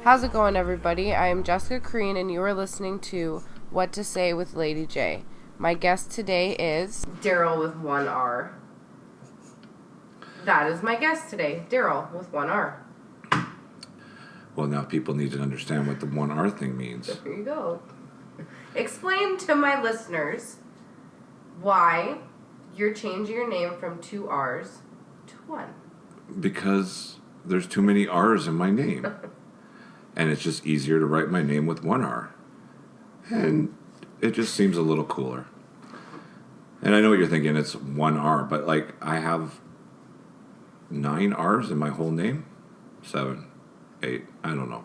How's it going, everybody? I am Jessica Crean, and you are listening to What to Say with Lady J. My guest today is Darryl with one R. That is my guest today, Darryl with one R. Well, now people need to understand what the one R thing means. There you go. Explain to my listeners why you're changing your name from 2 R's to 1. Because there's too many R's in my name. And it's just easier to write my name with 1 R. And it just seems a little cooler. And I know what you're thinking, it's 1 R, but like I have 9 R's in my whole name? 7, 8, I don't know.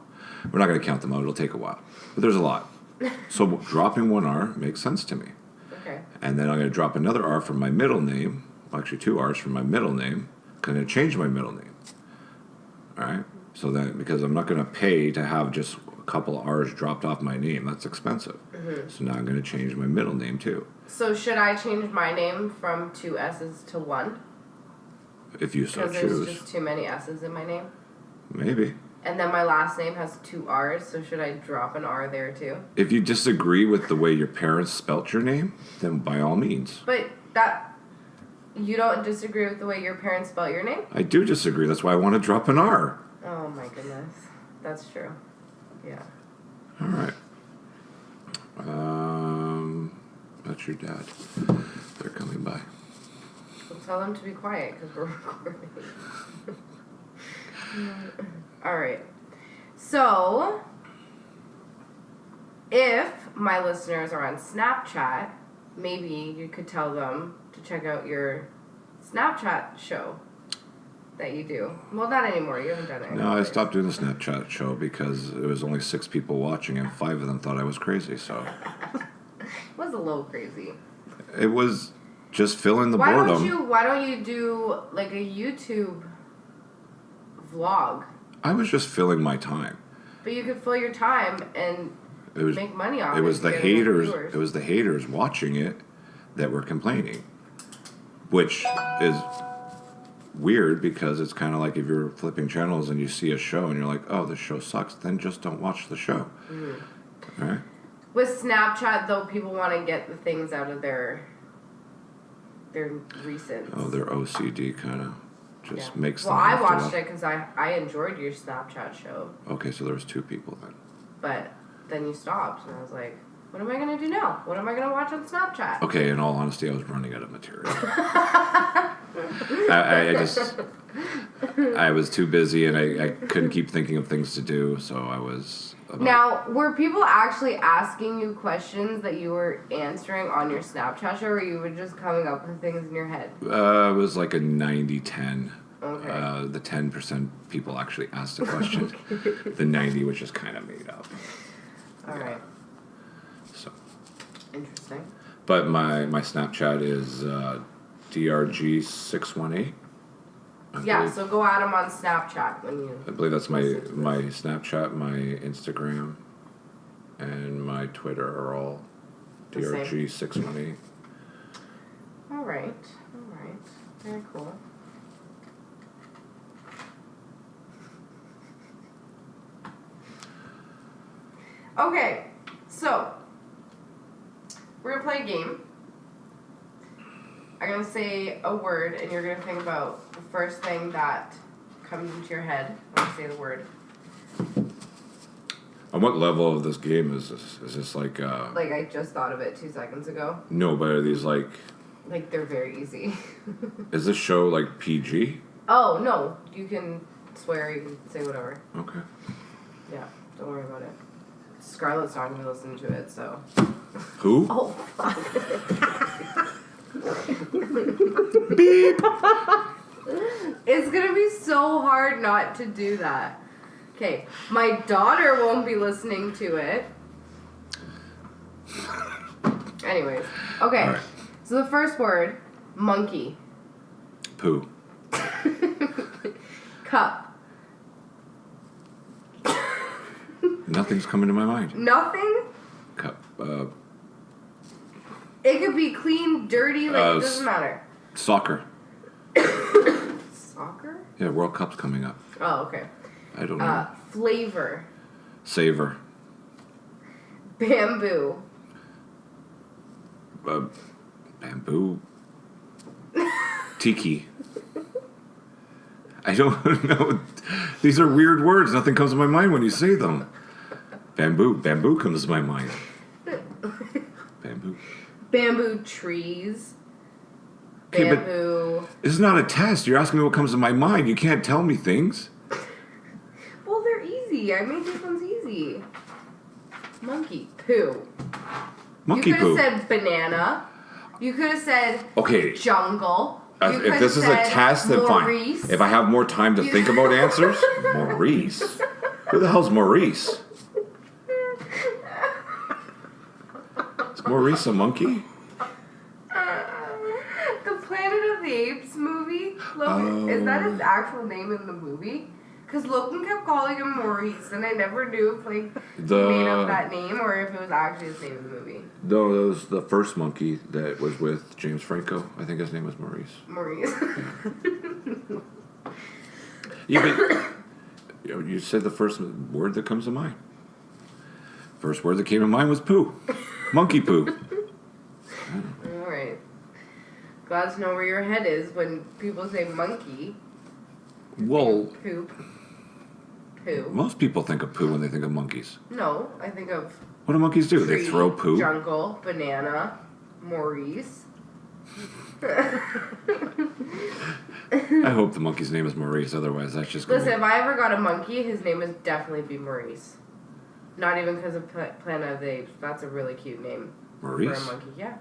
We're not going to count them out, it'll take a while. But there's a lot. So dropping 1 R makes sense to me. Okay. And then I'm going to drop another R from my middle name, well, actually 2 R's from my middle name. I'm going to change my middle name. All right? So that, because I'm not going to pay to have just a couple of R's dropped off my name. That's expensive. Mm-hmm. So now I'm going to change my middle name too. So should I change my name from 2 S's to 1? If you so choose. Because there's just too many S's in my name? Maybe. And then my last name has 2 R's, so should I drop an R there too? If you disagree with the way your parents spelt your name, then by all means. But you don't disagree with the way your parents spell your name? I do disagree. That's why I want to drop an R. Oh my goodness. That's true. Yeah. All right. That's your dad. They're coming by. Well, tell them to be quiet because we're recording. All right. So, if my listeners are on Snapchat, maybe you could tell them to check out your Snapchat show that you do. Well, not anymore. You haven't done it anymore. No, I stopped doing the Snapchat show because it was only 6 people watching and 5 of them thought I was crazy, so. It was a little crazy. It was just filling the boredom. Why don't you do like a YouTube vlog? I was just filling my time. But you could fill your time and make money off it. It was the haters. It was the haters watching it that were complaining, which is weird because it's kind of like if you're flipping channels and you see a show and you're like, oh, this show sucks, then just don't watch the show. Mm-hmm. All right. With Snapchat, though, people want to get the things out of their recent. Oh, their OCD kind of just makes them. Well, I watched it because I enjoyed your Snapchat show. Okay, so there was 2 people then. But then you stopped, and I was like, what am I going to do now? What am I going to watch on Snapchat? Okay, in all honesty, I was running out of material. I was too busy, and I couldn't keep thinking of things to do, so I was... Now, were people actually asking you questions that you were answering on your Snapchat show, or you were just coming up with things in your head? It was like a 90-10. Okay. The 10% people actually asked a question. Okay. The 90 was just kind of made up. All right. So. Interesting. But my Snapchat is DRG618. Yeah, so go at them on Snapchat when you... I believe that's my Snapchat, my Instagram, and my Twitter are all DRG618. All right. Very cool. Okay, so we're going to play a game. I'm going to say a word, and you're going to think about the first thing that comes into your head when I say the word. On what level of this game is this? Is this like... Like, I just thought of it 2 seconds ago. No, but are these like... Like, they're very easy. Is this show like PG? Oh, no. You can swear, you can say whatever. Okay. Yeah, don't worry about it. Scarlett's not going to listen to it, so... Who? Oh, fuck. Beep! It's gonna be so hard not to do that. Okay, my daughter won't be listening to it. Anyways, okay. Right. So the first word, monkey. Poo. Cup. Nothing's coming to my mind. Nothing? Cup. It could be clean, dirty, like it doesn't matter. Soccer. Soccer? Yeah, World Cup's coming up. Oh, okay. I don't know. Flavor. Savor. Bamboo. Bamboo. Tiki. I don't know. These are weird words. Nothing comes to my mind when you say them. Bamboo. Bamboo comes to my mind. Bamboo. Bamboo trees. Okay, Bamboo. but this is not a test. You're asking me what comes to my mind. You can't tell me things. Well, they're easy. I made these ones easy. Monkey poo. Monkey you could poo. have said banana. You could have said jungle. If this is a test, then Maurice. fine. If I have more time to think about answers, Maurice. Who the hell's Maurice? Is Maurice a monkey? The Planet of the Apes movie. Logan, is that his actual name in the movie? Because Logan kept calling him Maurice, and I never knew if he made up that name or if it was actually his name in the movie. No, that was the first monkey that was with James Franco. I think his name was Maurice. Maurice. Yeah, but you said the first word that comes to mind. First word that came to mind was poo. Monkey poo. All right. Glad to know where your head is when people say monkey. Well, Poop. Poo. most people think of poo when they think of monkeys. No, I think of What do monkeys do? tree, They throw poo? jungle, banana, Maurice. I hope the monkey's name is Maurice, otherwise that's just going Listen, if I ever got a monkey, his name would definitely be Maurice. Not even because of Planet of the Apes. That's a really cute name. Maurice? For a monkey, yeah.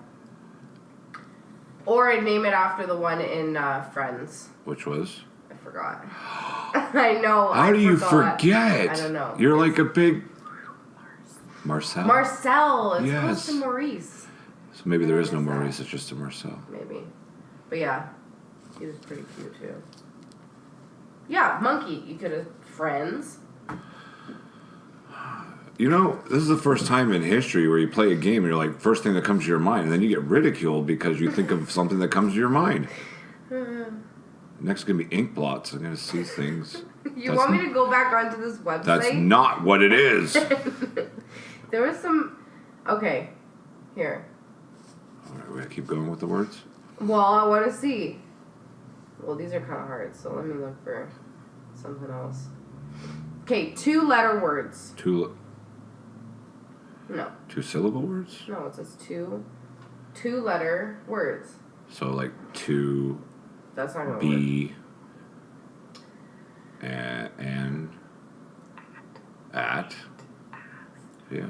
Or I'd name it after the one in Friends. Which was? I forgot. I know. How do you forget? I don't know. You're like a big... Marcel? Marcel. It's close Yes. to Maurice. So maybe there is no Maurice, it's just a Marcel. Maybe. But yeah, he was pretty cute too. Yeah, monkey. You could have friends. You know, this is the first time in history where you play a game and you're like, first thing that comes to your mind, and then you get ridiculed because you think of something that comes to your mind. Next is going to be ink blots. I'm going to see things. You want me to go back onto this website? That's not what it is. There was some... Okay. Here. All right, we're going to keep going with the words? Well, I want to see. Well, these are kind of hard, so let me look for something else. Okay, 2-letter words. No. 2-syllable words? No, it says 2-letter words. So like to That's not going to be and at. Yeah.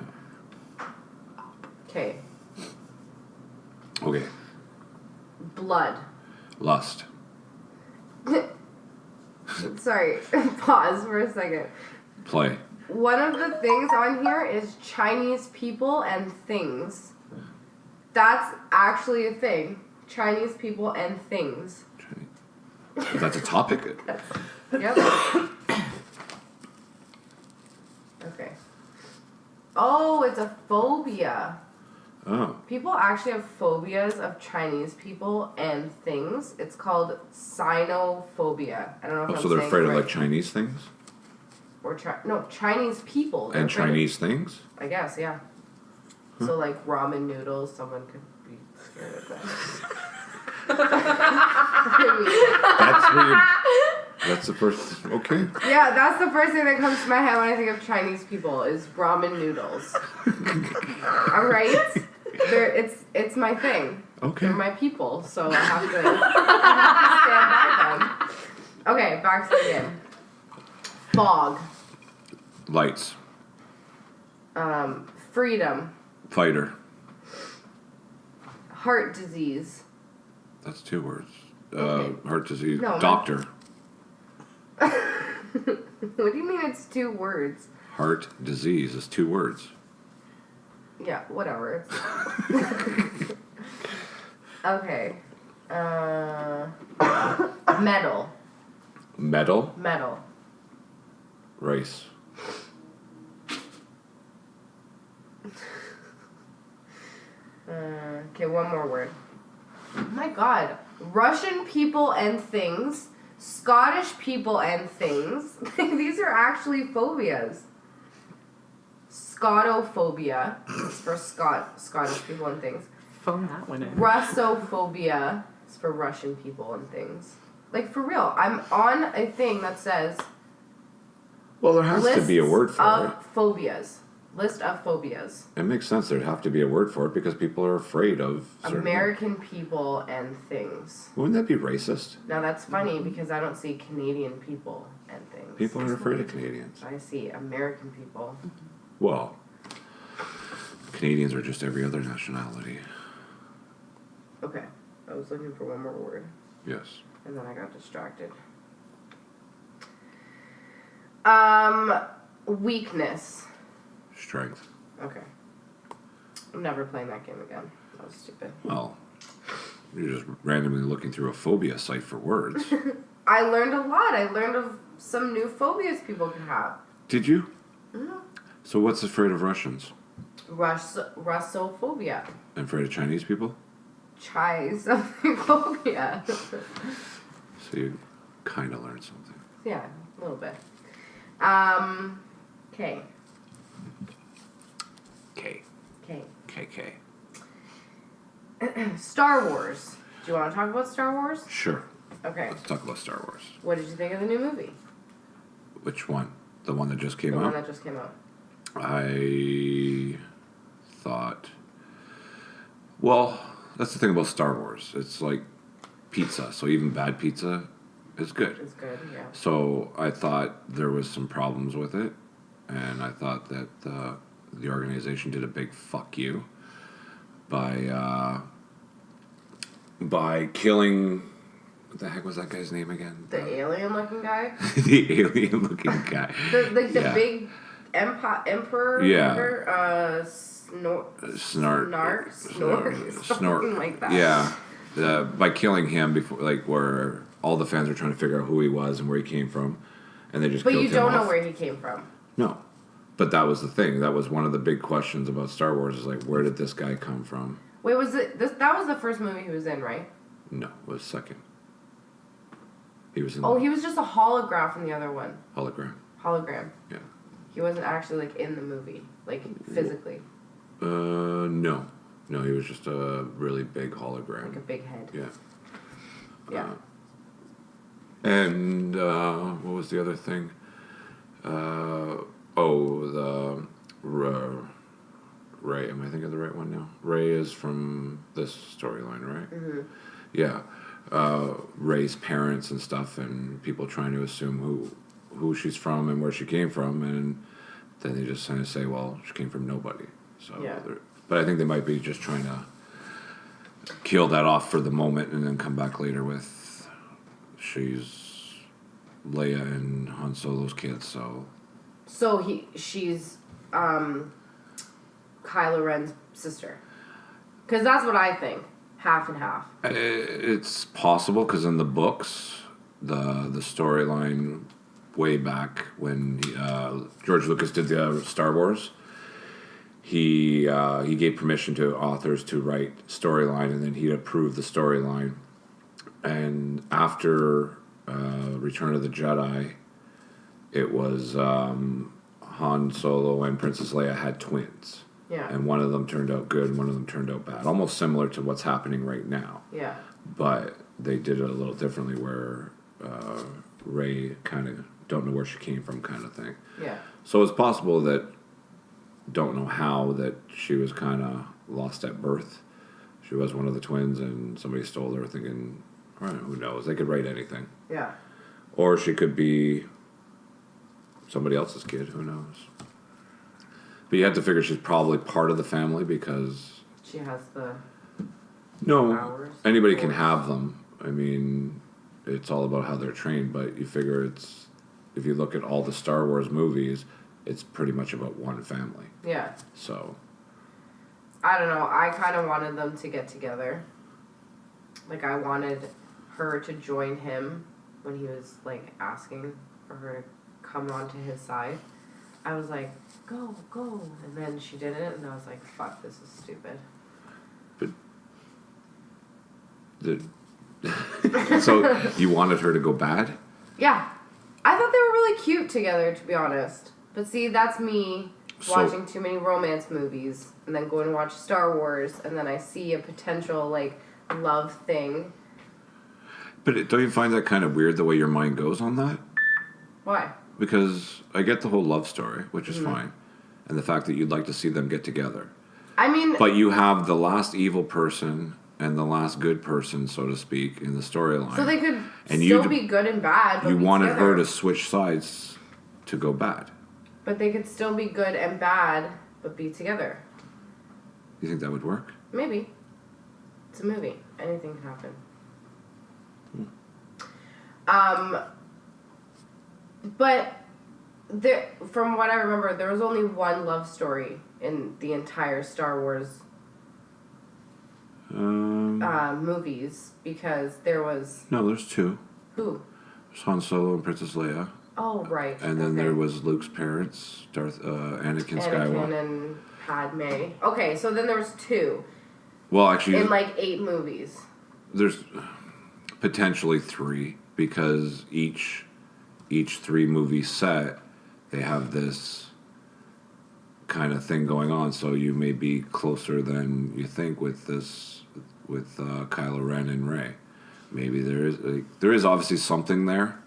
Okay. Okay. Blood. Lust. Sorry, pause for a second. Play. One of the things on here is Chinese people and things. That's actually a thing. Chinese people and things. Is that a topic? Yep. Okay. Oh, it's a phobia. Oh. People actually have phobias of Chinese people and things. It's called sinophobia. I don't know if I'm So they're saying afraid it of right. like Chinese things? Or Chinese people. They're And afraid of- Chinese things? I guess, yeah. So like ramen noodles, someone could be scared of that. That's where you... That's the first... Okay. Yeah, that's the first thing that comes to my head when I think of Chinese people is ramen noodles. All right? It's my thing. Okay. They're my people, so I have to stand by them. Okay, back to the game. Fog. Lights. Freedom. Fighter. Heart disease. That's 2 words. Okay. Heart disease. No, Doctor. What do you mean it's 2 words? Heart disease is 2 words. Yeah, whatever. Okay. Metal. Metal. Metal. Race. Okay, one more word. Oh my god. Russian people and things. Scottish people and things. These are actually phobias. Scotophobia is for Scottish people and things. Phone that one in. Russophobia is for Russian people and things. Like, for real. I'm on a thing that says... Well, there has to be a word for it. Phobias. List of phobias. It makes sense. There'd have to be a word for it because people are afraid of... American people and things. Wouldn't that be racist? Now, that's funny because I don't see Canadian people and things. People are afraid of Canadians. I see American people. Well, Canadians are just every other nationality. Okay. I was looking for one more word. Yes. And then I got distracted. Weakness. Strength. Okay. I'm never playing that game again. That was stupid. Well, you're just randomly looking through a phobia site for words. I learned a lot. I learned of some new phobias people can have. Did you? Mm-hmm. So what's afraid of Russians? Russophobia. And afraid of Chinese people? Phobia. So you kind of learned something. Yeah, a little bit. K. K. K. KK. Star Wars. Do you want to talk about Star Wars? Sure. Okay. Let's talk about Star Wars. What did you think of the new movie? Which one? The one that just came The out? one that just came out. I thought... Well, that's the thing about Star Wars. It's like pizza. So even bad pizza is good. It's good, yeah. So I thought there was some problems with it. And I thought that the organization did a big fuck you by killing... What the heck was that guy's name again? The alien-looking guy? The alien-looking guy. The big emperor? Yeah. Snark? Something like that. Yeah. By killing him before, like, where all the fans were trying to figure out who he was and where he came from, and they just killed him off. But you don't know where he came from. No. But that was the thing. That was one of the big questions about Star Wars is, like, where did this guy come from? Wait, that was the first movie he was in, right? No, it was second. He was in he was just a holograph in the other one. Hologram. Yeah. He wasn't actually, like, in the movie. Like, physically. No. No, he was just a really big hologram. Like a big head. Yeah. Yeah. And what was the other thing? Ray. Am I thinking of the right one now? Ray is from this storyline, right? Mm-hmm. Yeah. Ray's parents and stuff, and people trying to assume who she's from and where she came from, and then they just kind of say, well, she came from nobody. So, yeah. But I think they might be just trying to kill that off for the moment and then come back later with she's Leia and Han Solo's kids, so... So she's Kylo Ren's sister. Because that's what I think. Half and half. It's possible, because in the books, the storyline way back when George Lucas did the Star Wars, he gave permission to authors to write storyline, and then he'd approve the storyline. And after Return of the Jedi, it was Han Solo and Princess Leia had twins. Yeah. And one of them turned out good, and one of them turned out bad. Almost similar to what's happening right now. Yeah. But they did it a little differently, where Rey kind of don't know where she came from, kind of thing. Yeah. So it's possible that don't know how that she was kind of lost at birth. She was one of the twins, and somebody stole her, thinking, all right, who knows? They could write anything. Yeah. Or she could be somebody else's kid. Who knows? But you have to figure she's probably part of the family because... She has the No, powers. anybody can have them. I mean, it's all about how they're trained, but you figure it's... If you look at all the Star Wars movies, it's pretty much about one family. Yeah. So... I don't know. I kind of wanted them to get together. Like, I wanted her to join him when he was, like, asking for her to come onto his side. I was like, go. And then she didn't, and I was like, fuck, this is stupid. But... So, you wanted her to go bad? Yeah. I thought they were really cute together, to be honest. But see, that's me watching too many romance movies, and then going to watch Star Wars, and then I see a potential, like, love thing. But don't you find that kind of weird the way your mind goes on that? Why? Because I get the whole love story, which is fine, and the fact that you'd like to see them get together. I mean... But you have the last evil person and the last good person, so to speak, in the storyline. So they could still be good and bad, but you be wanted together. her to switch sides to go bad. But they could still be good and bad, but be together. You think that would work? Maybe. It's a movie. Anything can happen. But there, from what I remember, there was only one love story in the entire Star Wars movies, because there was... No, there's two. Who? There's Han Solo and Princess Leia. Oh, right. And then there was Luke's parents, Anakin Skywalker. Anakin and Padme. Okay, so then there was two. Well, actually... In like 8 movies. There's potentially 3, because each 3-movie set, they have this kind of thing going on, so you may be closer than you think with Kylo Ren and Rey. Maybe there is obviously something there.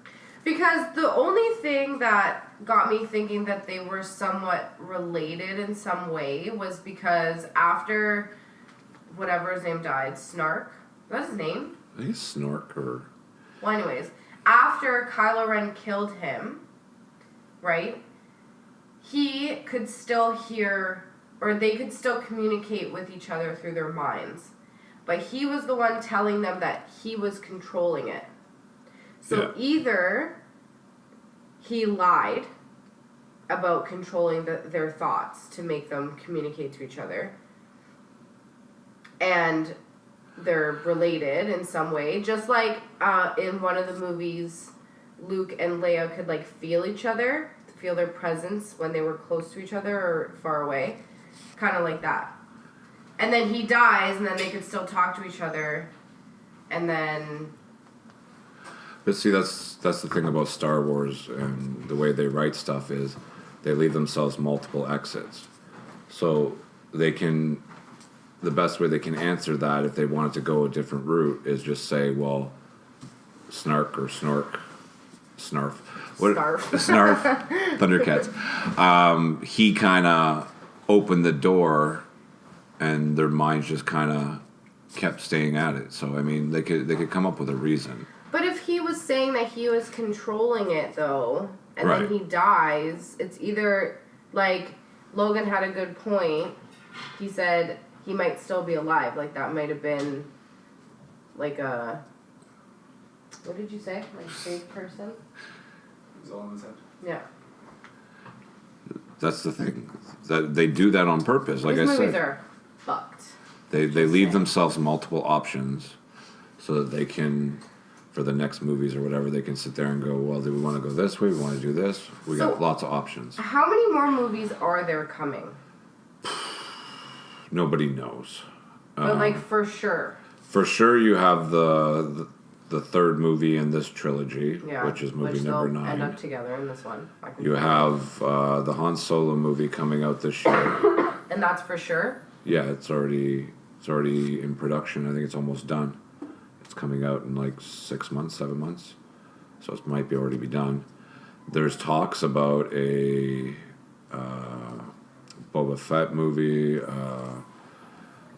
Because the only thing that got me thinking that they were somewhat related in some way was because after whatever his name died, Snark, was that his name? I think it's Snork or... Well, anyways, after Kylo Ren killed him, right, he could still hear, or they could still communicate with each other through their minds. But he was the one telling them that he was controlling it. So either he lied about controlling their thoughts to make them communicate to each other, and they're related in some way, just like in one of the movies, Luke and Leia could like feel each other, feel their presence when they were close to each other or far away, kind of like that. And then he dies, and then they could still talk to each other, and then... But see, that's the thing about Star Wars and the way they write stuff is they leave themselves multiple exits. So they can... The best way they can answer that if they wanted to go a different route is just say, well, Snark or Snork... Snarf. Snarf. Thundercats. He kind of opened the door, and their minds just kind of kept staying at it. So I mean, they could come up with a reason. But if he was saying that he was controlling it, though, and then he dies, it's either like Logan had a good point. He said he might still be alive. Like that might have been like a... What did you say? Like fake person? It was all in his head. Yeah. That's the thing. That they do that on purpose. Like These I said, movies are fucked. They leave themselves multiple options so that they can, for the next movies or whatever, they can sit there and go, well, do we want to go this way? We want to do this? We got lots of options. How many more movies are there coming? Nobody knows. But like for sure. For sure, you have the third movie in this trilogy, which is movie number 9. End up together in this one. You have the Han Solo movie coming out this year. And that's for sure? Yeah, it's already in production. I think it's almost done. It's coming out in like 6 months, 7 months. So it might be already be done. There's talks about a Boba Fett movie,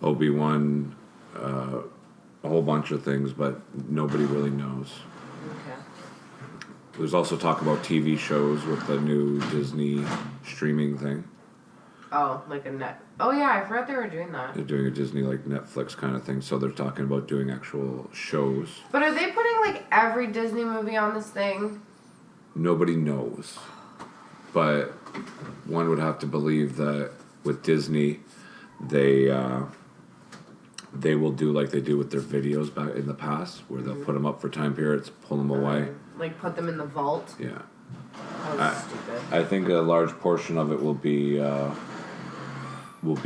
Obi-Wan, a whole bunch of things, but nobody really knows. Okay. There's also talk about TV shows with the new Disney streaming thing. Oh, like a net. Oh yeah, I forgot they were doing that. They're doing a Disney like Netflix kind of thing, so they're talking about doing actual shows. But are they putting like every Disney movie on this thing? Nobody knows. But one would have to believe that with Disney, they will do like they do with their videos back in the past, where they'll put them up for time periods, pull them away. Like put them in the vault? Yeah. That was stupid. I think a large portion of it will be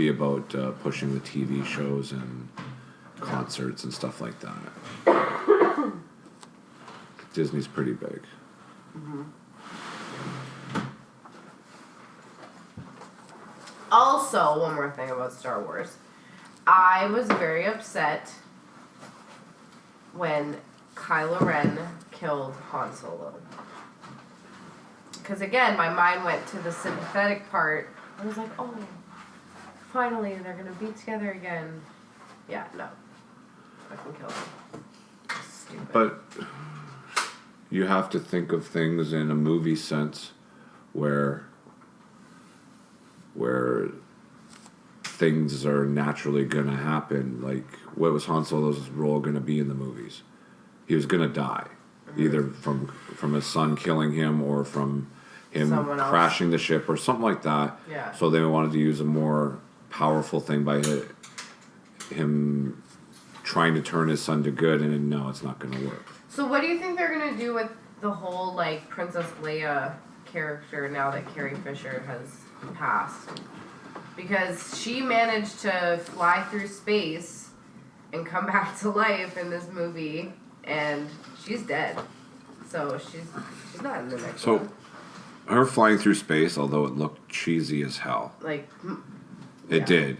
about pushing the TV shows and concerts and stuff like that. Disney's pretty big. Mm-hmm. Also, one more thing about Star Wars. I was very upset when Kylo Ren killed Han Solo. Because again, my mind went to the sympathetic part. I was like, oh, finally they're going to be together again. Yeah, no. Fucking kill him. Stupid. But you have to think of things in a movie sense where things are naturally going to happen. Like, what was Han Solo's role going to be in the movies? He was going to die. Either from his son killing him or from him crashing the ship or something like that. Yeah. So they wanted to use a more powerful thing by him trying to turn his son to good, and no, it's not going to work. So what do you think they're going to do with the whole, like, Princess Leia character now that Carrie Fisher has passed? Because she managed to fly through space and come back to life in this movie, and she's dead. So she's not in the next one. Her flying through space, although it looked cheesy as hell. Like, it did.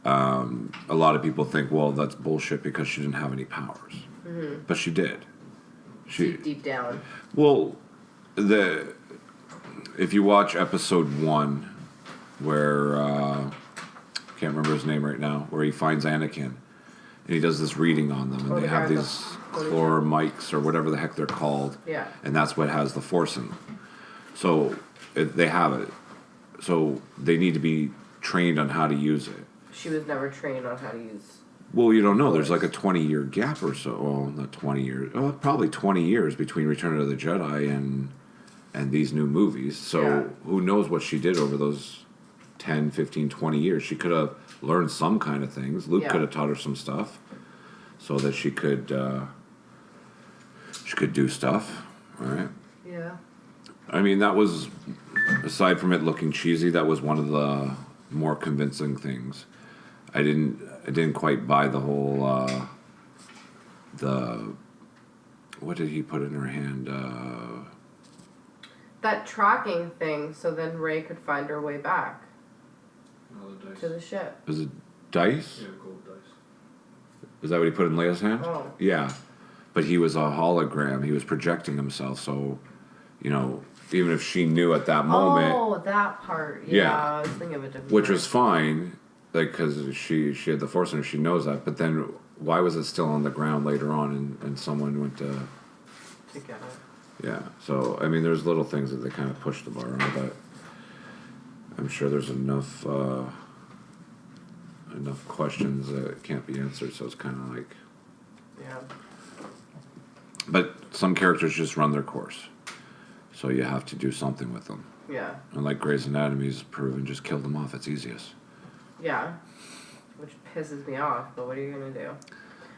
A lot of people think, well, that's bullshit because she didn't have any powers. Mm-hmm. But she did. Deep down. Well, if you watch episode 1, where I can't remember his name right now, where he finds Anakin, and he does this reading on them, and they have these chloromics or whatever the heck they're called, and that's what has the Force in them. So they have it. So they need to be trained on how to use it. She was never trained on how to use. Well, you don't know. There's like a 20-year gap or so. Well, not 20 years. Oh, probably 20 years between Return of the Jedi and these new movies. So who knows what she did over those 10, 15, 20 years. She could have learned some kind of things. Luke could have taught her some stuff so that she could do stuff. All right? Yeah. I mean, that was, aside from it looking cheesy, that was one of the more convincing things. I didn't quite buy the whole, what did he put in her hand? That tracking thing, so then Rey could find her way back to the ship. Was it dice? Yeah, gold dice. Is that what he put in Leia's hand? Oh. Yeah. But he was a hologram. He was projecting himself, so, even if she knew at that moment... Oh, that part. Yeah. I was thinking of a different Which was fine, because she had the Force in her, she knows that, but then why was it still on the ground later on and someone went to get it? Yeah, so, I mean, there's little things that they kind of push the bar on, but I'm sure there's enough questions that can't be answered, so it's kind of like... Yeah. But some characters just run their course, so you have to do something with them. Yeah. And like Grey's Anatomy's proven, just kill them off, it's easiest. Yeah, which pisses me off, but what are you going to do?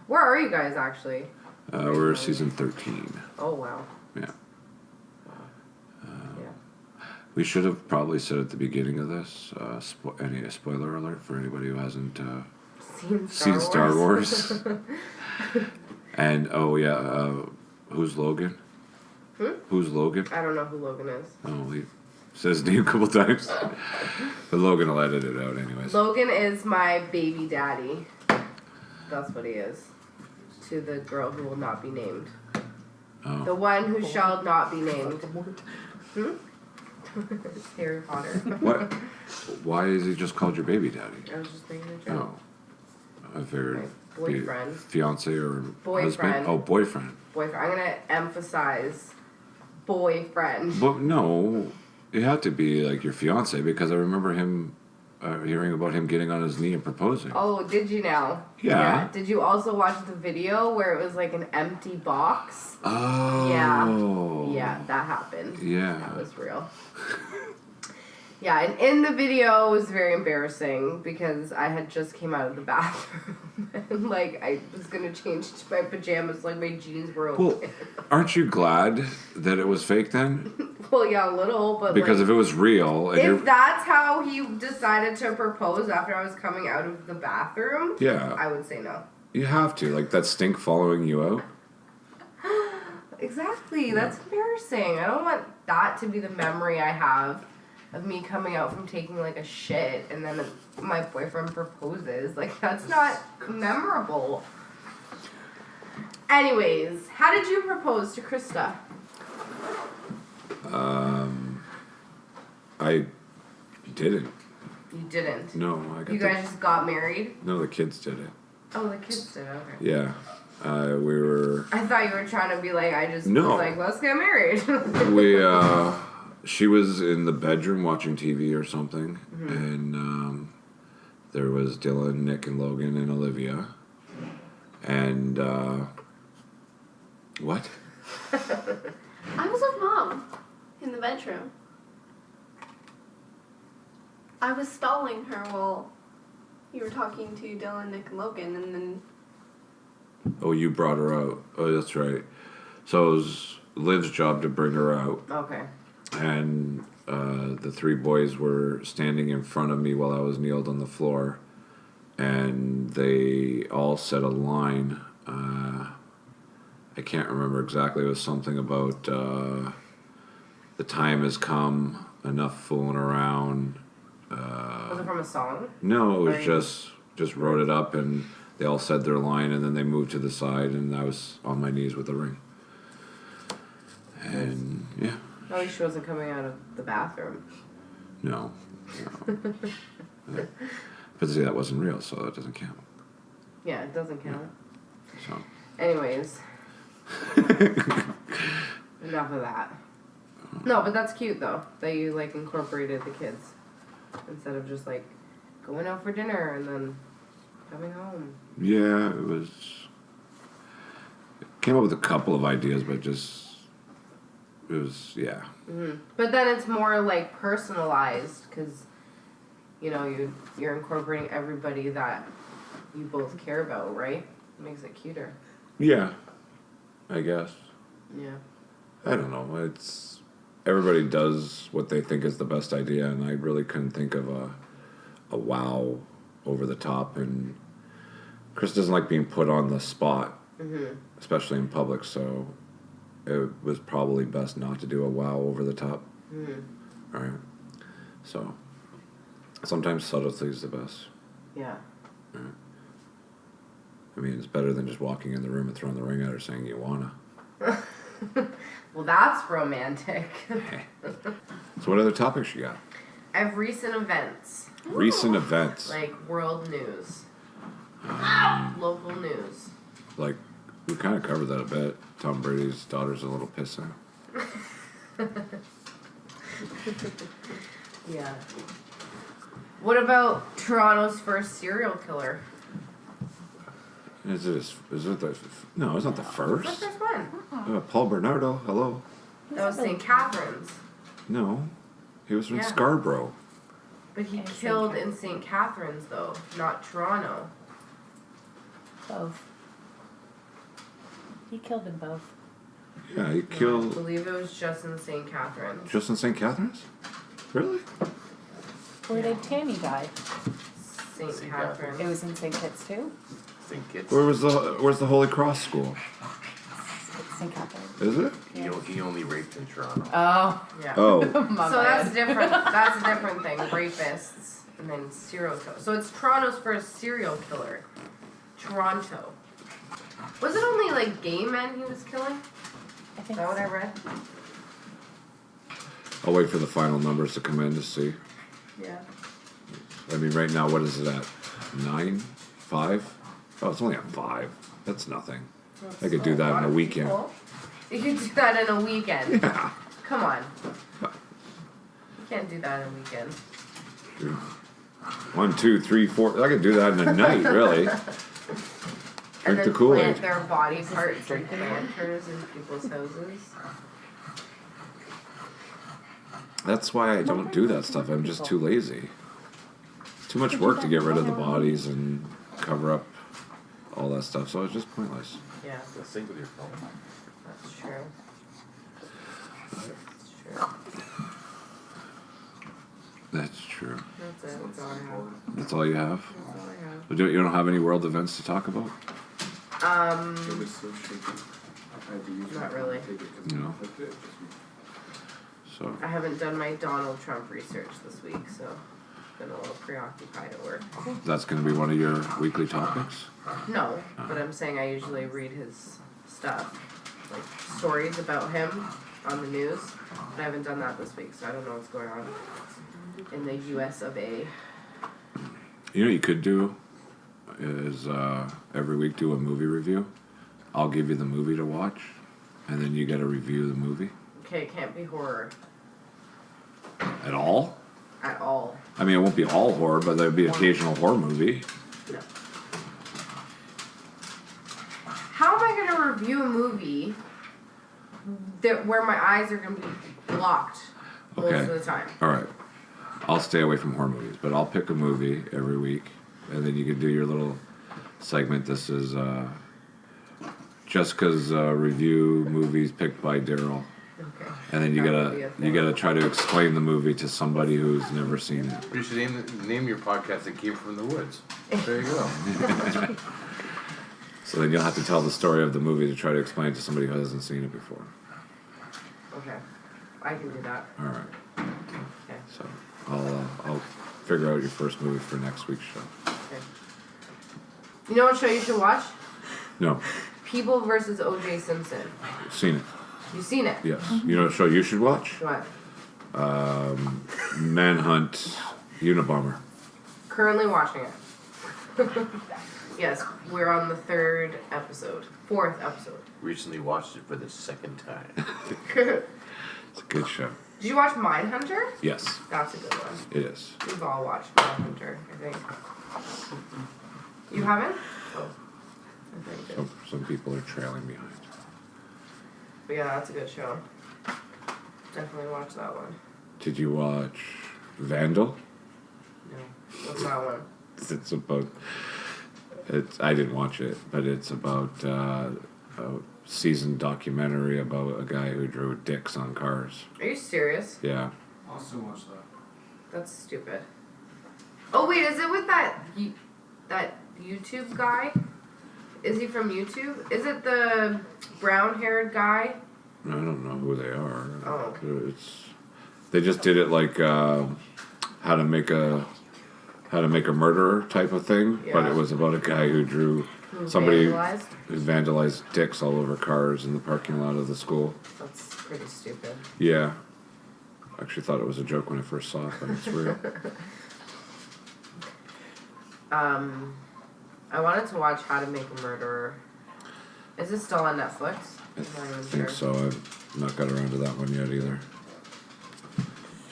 Where are you guys, actually? We're season 13. Oh, wow. Yeah. Yeah. We should have probably said at the beginning of this, any spoiler alert for anybody who hasn't seen Star Wars. And, who's Logan? Who's Logan? I don't know who Logan is. Oh, he says his name a couple times. But Logan will edit it out anyways. Logan is my baby daddy. That's what he is. To the girl who will not be named. Oh. The one who shall not be named. Harry Potter. What? Why is he just called your baby daddy? I was just making a joke. Oh. I figured... Boyfriend. Fiance or boyfriend. Husband? Oh, boyfriend. Boyfriend. I'm going to emphasize boyfriend. But no, it had to be like your fiance because I remember him hearing about him getting on his knee and proposing. Oh, did you now? Yeah. Did you also watch the video where it was like an empty box? Oh. Yeah. Yeah, that happened. Yeah. That was real. Yeah, and in the video it was very embarrassing because I had just came out of the bathroom and like I was gonna change to my pajamas, like my jeans were open. Well, aren't you glad that it was fake then? Well, yeah, a little, but because if it was real, and if that's how he decided to propose after I was coming out of the bathroom, I would say no. You have to, like that stink following you out. Exactly, that's embarrassing. I don't want that to be the memory I have of me coming out from taking like a shit and then my boyfriend proposes. Like, that's not memorable. Anyways, how did you propose to Krista? I didn't. You didn't. No, I got. You guys just got married? No, the kids did it. Oh, the kids did. Okay. Yeah, we were. I thought you were trying to be like, I just No. was like, let's get married. She was in the bedroom watching TV or something, and there was Dylan, Nick, and Logan, and Olivia, and what? I was with Mom in the bedroom. I was stalling her while you were talking to Dylan, Nick, and Logan, and then... Oh, you brought her out. Oh, that's right. So it was Liv's job to bring her out, Okay. and the three boys were standing in front of me while I was kneeled on the floor, and they all said a line. I can't remember exactly. It was something about the time has come, enough fooling around. Was it from a song? No, it was Right. just wrote it up, and they all said their line, and then they moved to the side, and I was on my knees with the ring. And yeah, At least she wasn't coming out of the bathroom. no. But see, that wasn't real, so it doesn't count. Yeah, it doesn't count. So Anyways. Enough of that. No, but that's cute though, that you like incorporated the kids. Instead of just like going out for dinner and then coming home. yeah, it was. Came up with a couple of ideas, but just it was yeah. But then it's more like personalized because, you know, you're incorporating everybody that you both care about, right? It makes it cuter. Yeah, I guess. Yeah. I don't know. It's everybody does what they think is the best idea, and I really couldn't think of a wow over the top. And Chris doesn't like being put on the spot, especially in public. So it was probably best not to do a wow over the top. All right. So sometimes subtlety is the best. Yeah. I mean, it's better than just walking in the room and throwing the ring at her saying you wanna. Well, that's romantic. So what other topics you got? I have recent events, Recent events. like world news, local news. Like, we kind of covered that a bit. Tom Brady's daughter's a little pissing. Yeah. What about Toronto's first serial killer? Is it the... No, it's not the What's first. the first one? Paul Bernardo, hello. That was St. Catharines. No, he was from Yeah. Scarborough. But he And St. killed in St. Catharines, though, not Toronto. Both. He killed them both. Yeah, he I killed believe it was just in St. Catharines. just in St. Catharines? Really? Where did Tammy die? St. St. Catharines. It was in St. Kitts too? St. Kitts. Where's the Holy Cross School? It's St. Catharines. Is it? He only raped in Toronto. Oh. Yeah. Oh, My So bad. that's different. That's a different thing. Rapists and then serial killer. So it's Toronto's first serial killer. Toronto. Was it only like gay men he was killing? I Is think that what I so. read? I'll wait for the final numbers to come in to see. Yeah. I mean, right now, what is it at? 9? 5? Oh, it's only at 5. That's nothing. I could do that in a weekend. You could do that in a weekend. Yeah. Come on. You can't do that in a weekend. 1, 2, 3, 4. I could do that in a night, really. And Drink then the Kool-Aid. plant their body parts in drinking one? planters in people's houses. That's why I don't do that stuff. I'm just too lazy. It's too much work to get rid of the bodies and cover up all that stuff, so it's just pointless. Yeah, Just sync with your phone. that's true. That's true. That's true. That's it. That's all I have. That's all you have? That's all I have. But you don't have any world events to talk about? It was so shaky. I had to use Not my phone really. to take it to No. That's it. So I haven't done my Donald Trump research this week, so I've been a little preoccupied at work. that's going to be one of your weekly topics. No, but I'm saying I usually read his stuff, like stories about him on the news. But I haven't done that this week, so I don't know what's going on in the U.S. of A. You know what you could do is every week do a movie review. I'll give you the movie to watch, and then you got to review the movie. Okay, it can't be horror At all? at all. I mean, it won't be all horror, but there'll be occasional horror movie. No. How am I going to review a movie where my eyes are going to be blocked most Okay. of the time? All right. I'll stay away from horror movies, but I'll pick a movie every week, and then you can do your little segment. This is Jessica's review movies picked by Darryl, Okay. and then you That would be a gotta thing. try to explain the movie to somebody who's never seen it. You should name your podcast "It Came from the Woods." There you go. So then you'll have to tell the story of the movie to try to explain it to somebody who hasn't seen it before. Okay. I can do that. All right. Okay. So I'll figure out your first movie for next week's show. Okay. You know what show you should watch? No, People versus O.J. Simpson. seen it. You seen it? Yes. You know what show you should watch? What? Manhunt Unabomber. Currently watching it. Yes, we're on the fourth episode. Recently watched it for the second time. It's a good show. Did you watch Mindhunter? Yes, That's a good one. it is. We've all watched Mindhunter, I think. You haven't? Oh. I think you did. Some people are trailing behind. But yeah, that's a good show. Definitely watch that one. Did you watch Vandal? No. What's that one? It's about. I didn't watch it, but it's about a seasoned documentary about a guy who drew dicks on cars. Are you serious? Yeah. I'll still watch that. That's stupid. Oh wait, is it with that YouTube guy? Is he from YouTube? Is it the brown-haired guy? I don't know who they are. Oh. They just did it like how to make a murderer type of thing, but Yeah. it was about a guy who drew somebody Vandalized? who vandalized dicks all over cars in the parking lot of the school. That's pretty stupid. Yeah. I actually thought it was a joke when I first saw it, but it's real. I wanted to watch How to Make a Murderer. Is it still on Netflix? I I'm not even think sure. so. I've not got around to that one yet either.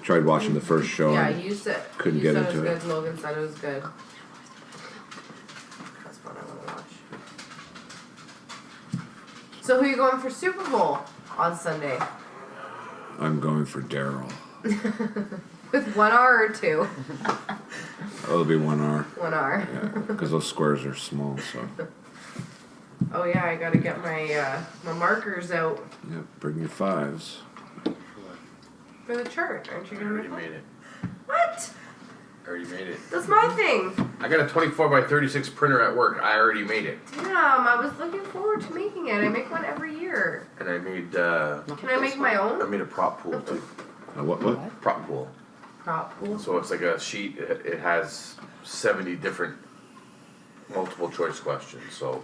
Tried watching the first show. Yeah, and you said couldn't you get said into it it. was good. Logan said it was good. That's what I want to watch. So who are you going for Super Bowl on Sunday? I'm going for Darryl. With 1 R or 2? It'll be 1 hour. 1 R. Yeah, because those squares are small, so. Oh yeah, I gotta get my my markers out Yep, bring your 5s. for the church. Aren't you I gonna already make made one? it. What? I already made it. That's my thing. I got a 24 by 36 printer at work. I already made it. Damn, I was looking forward to making it. I make one every year. And I made Can I make my I own? made a prop pool too. What? Prop pool. Prop pool. So it's like a sheet. It has 70 different multiple choice questions. So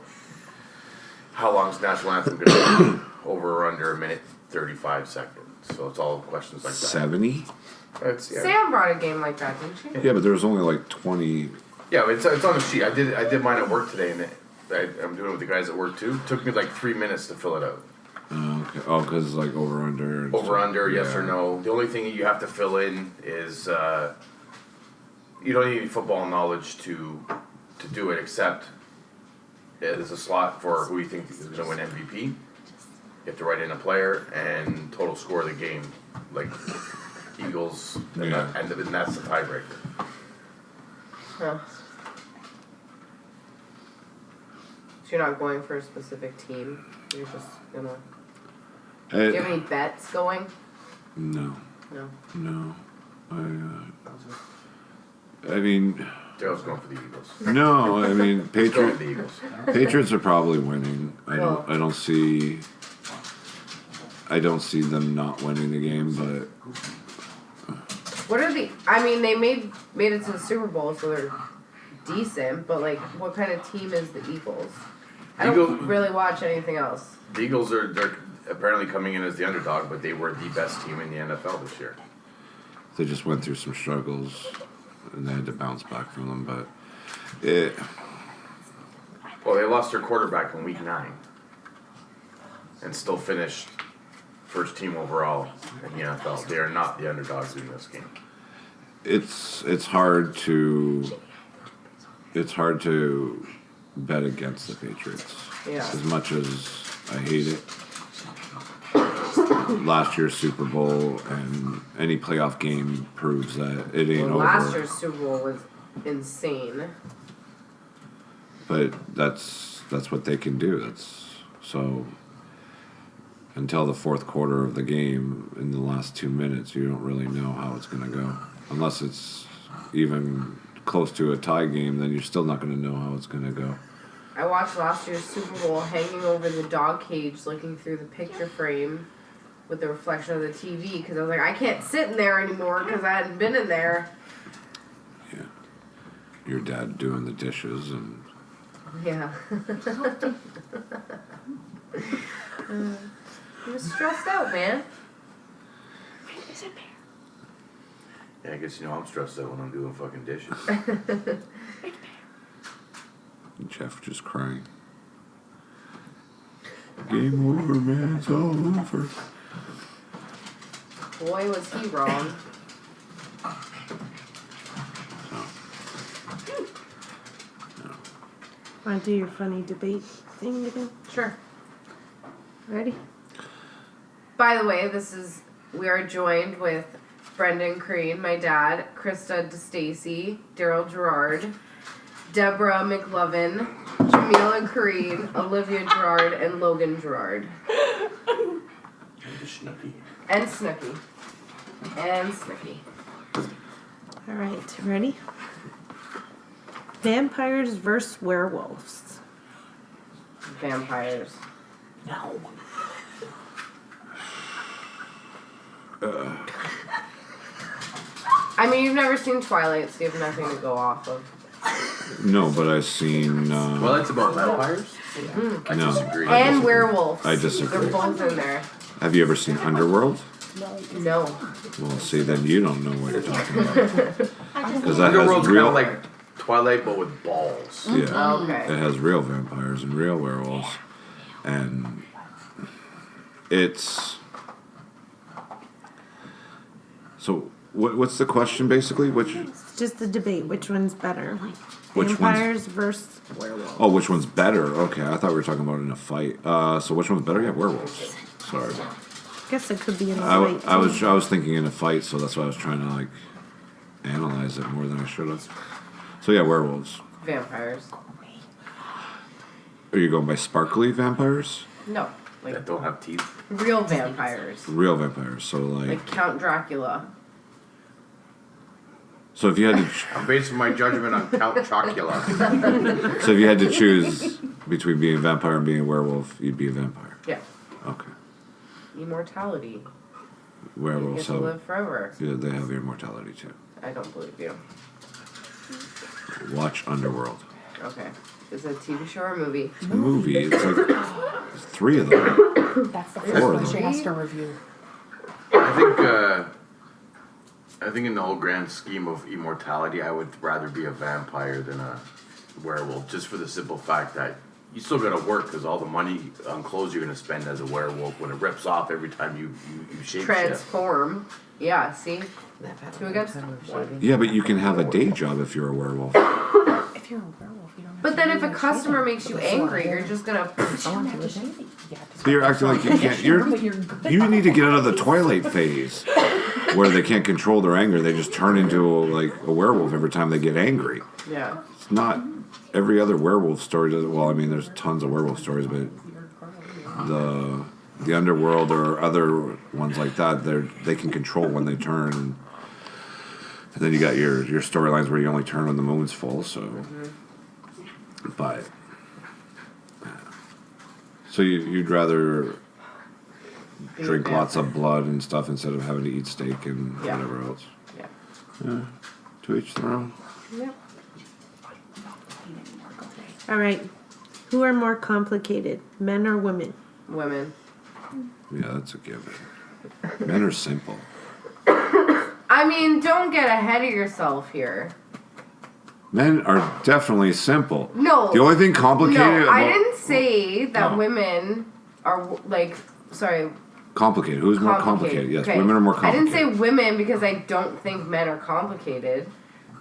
how long is national anthem going to be? Over or under a minute 35 seconds. So it's all questions like that. 70? It's, yeah. Sam brought a game like that, didn't she? Yeah, but there was only like 20. Yeah, it's on the sheet. I did mine at work today, and I'm doing it with the guys at work too. It took me like 3 minutes to fill it out. Okay. Oh, because it's like over under. and Over stuff. under, yes or Yeah. no. The only thing that you have to fill in is you don't need any football knowledge to do it, except there's a slot for who you think is going to win MVP. You have to write in a player and total score of the game, like Eagles, and, Yeah. and that's the tiebreaker. Huh. So you're not going for a specific team. You're just gonna. Do you have any bets going? No. No. I mean, Daryl's going for the Eagles. no. I mean, He's going for the Patriots. Eagles. Patriots are probably winning. I Well- don't see. I don't see them not winning the game, but What are the? I mean, they made it to the Super Bowl, so they're decent. But like, what kind of team is the Eagles? I don't really watch anything else. The Eagles they're apparently coming in as the underdog, but they were the best team in the NFL this year. they just went through some struggles, and they had to bounce back from them. But Well, they lost their quarterback in week 9, and still finished first team overall in the NFL. They are not the underdogs in this game. it's hard to bet against the Patriots. Yeah. As much as I hate it. Last year's Super Bowl and any playoff game proves that it ain't over. Last year's Super Bowl was insane. But that's what they can do. So until the fourth quarter of the game, in the last 2 minutes, you don't really know how it's going to go. Unless it's even close to a tie game, then you're still not going to know how it's going to go. I watched last year's Super Bowl hanging over the dog cage, looking through the picture frame with the reflection of the TV, because I was like, I can't sit in there anymore because I hadn't been in there. Yeah. Your dad doing the dishes and... Yeah. He was stressed out, man. Yeah, I guess I'm stressed out when I'm doing fucking dishes. Jeff just crying. Game over, man. It's all over. Boy, was he wrong. Want to do your funny debate thing again? Sure. Ready? By the way, we are joined with Brendan Crane, my dad, Krista DeStacy, Darryl Gerrard, Deborah McLovin, Jamila Creed, Olivia Gerrard, and Logan Gerrard. And the Snooki. And Snooki. And Snooki. All right, ready? Vampires versus werewolves. Vampires. No. I mean, you've never seen Twilight, so you have nothing to go off of. No, but I've seen... Well, that's about vampires? I No. disagree. And werewolves. I disagree. They're both in there. Have you ever seen Underworld? No. Well, see, then you don't know what you're talking about. Because that Underworld's has kind real... of like Twilight, but with balls. Yeah. Okay. It has real vampires and real werewolves. And it's... So, what's the question, basically? It's just a debate. Which one's better? Which one's- Vampires versus werewolves. Oh, which one's better? Okay, I thought we were talking about in a fight. So which one's better? Yeah, werewolves. Sorry. Guess it could be in a I fight. too. was thinking in a fight, so that's why I was trying to like analyze it more than I should have. So yeah, werewolves. Vampires. Are you going by sparkly vampires? No. Like That don't have teeth. real vampires. Real vampires. So Like Count Dracula. so if you had to I'm basing my judgment on Count Chocula. so if you had to choose between being a vampire and being a werewolf, you'd be a vampire. Yeah. Okay. Immortality. You Werewolves get to have live forever. yeah, they have immortality too. I don't believe you. Watch Underworld. Okay. Is it a TV show or a movie? It's a movie. It's like 3 of them. That's the Four first of one she them. has to review. I think in the whole grand scheme of immortality, I would rather be a vampire than a werewolf, just for the simple fact that you still gotta work because all the money on clothes you're gonna spend as a werewolf when it rips off every time you shape shift. Transform. Yeah, see? Two against one. Yeah, but you can have a day job if you're a werewolf. If you're a werewolf, you don't have But to then do if a any customer shading. makes you angry, you're just gonna... I don't have to shave. Yeah, So you're acting like you can't. You need to get out of the Twilight phase, where they can't control their anger. They just turn into like a werewolf every time they get angry. Yeah. It's not every other werewolf story. Well, I mean, there's tons of werewolf stories, but the underworld or other ones like that, they can control when they turn. And then you got your storylines where you only turn when the moon's full. So, but so you'd rather drink lots of blood and stuff instead of having to eat steak and Yeah. whatever else. Yeah. Yeah. To each their own. Yep. All right. Who are more complicated, men or women? Women. Yeah, that's a given. Men are simple. I mean, don't get ahead of yourself here. Men are definitely simple. No. The only thing complicated No, I about didn't say that No. women are like. Sorry. complicated. Who's more complicated? Yes, Okay. women are more complicated. I didn't say women because I don't think men are complicated.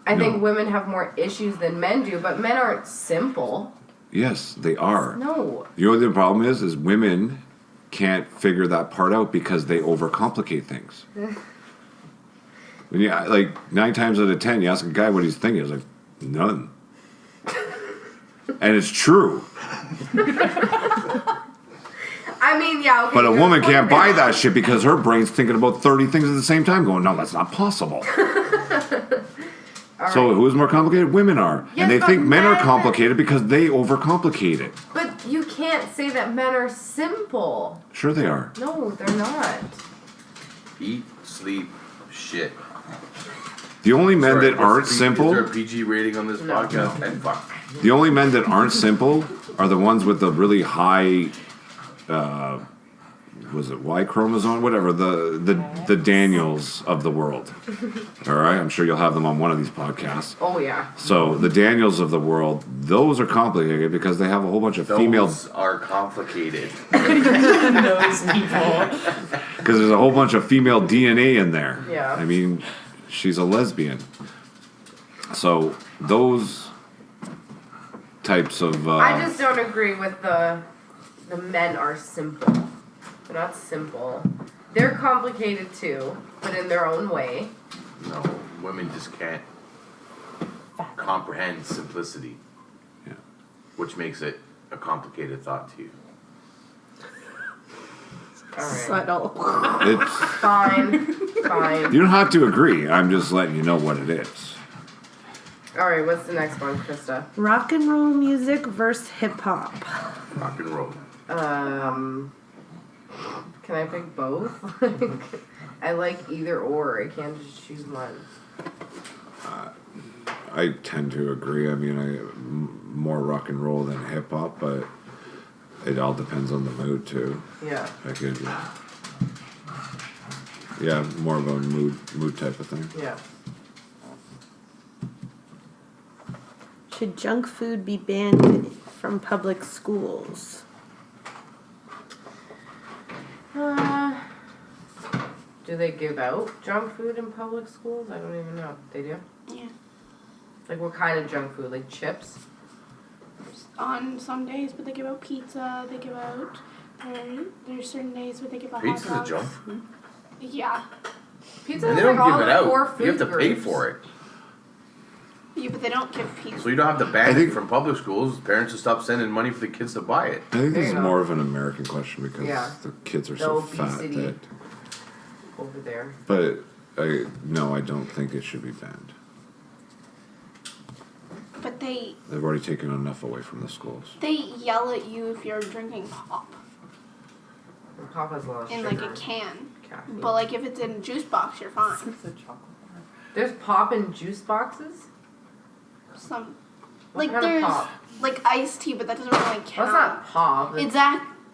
I think women have more issues than men do, but men aren't simple. Yes, they are. No. You know what the problem is women can't figure that part out because they overcomplicate things. When you like 9 times out of 10, you ask a guy what he's thinking, he's like, none. And it's true. I mean, yeah, okay. But a your woman point can't there- buy that shit because her brain's thinking about 30 things at the same time, going, no, that's not possible. All So right. who's more complicated? Women are. Yes, and they but think men are men- complicated because they overcomplicate it. But you can't say that men are simple. Sure they are. No, they're not. Eat, sleep, shit. The only men Sorry, that aren't is simple, there a PG rating on this No. podcast? And fuck. the only men that aren't simple are the ones with the really high, was it Y chromosome? Whatever, the Daniels of the world. All right, I'm sure you'll have them on one of these podcasts. Oh, yeah. So the Daniels of the world, those are complicated because they have a whole bunch of female, Those are complicated. Those people. because there's a whole bunch of female DNA in there. Yeah. I mean, she's a lesbian. So those types of. I just don't agree with the men are simple. They're not simple. They're complicated too, but in their own way. No, women just can't comprehend simplicity, Yeah. which makes it a complicated thought to you. All right. Subtle. It's, Fine. Fine. you don't have to agree. I'm just letting you know what it is. All right, what's the next one, Krista? Rock and roll music versus hip hop. Rock and roll. Can I pick both? I like either or. I can't just choose one. I tend to agree. I mean, more rock and roll than hip hop, but it all depends on the mood too. Yeah. I could, yeah, more of a mood type of thing. Yeah. Should junk food be banned from public schools? Do they give out junk food in public schools? I don't even know. They do? Yeah. Like what kind of junk food? Like chips? On some days, but they give out pizza. They give out. There's certain days where they give out Pizza's a hot dogs. junk food. Yeah. Pizza And is they like don't all give it the four out. food You have to pay groups. for it. Yeah, but they don't give pizza. So you don't have to ban I it think- from public schools. Parents will stop sending money for the kids to buy it. I think There this is you go. more of an American question because Yeah. the kids are The so obesity. fat that. Over there. But I don't think it should be banned. But they They've already taken enough away from the schools. yell at you if you're drinking pop And Pop has a lot of in sugar. like a can. Caffeine. But like if it's in a juice box, you're fine. There's pop in juice boxes? Some What like kind of there's pop? like iced tea, but that doesn't really count. That's not pop. It's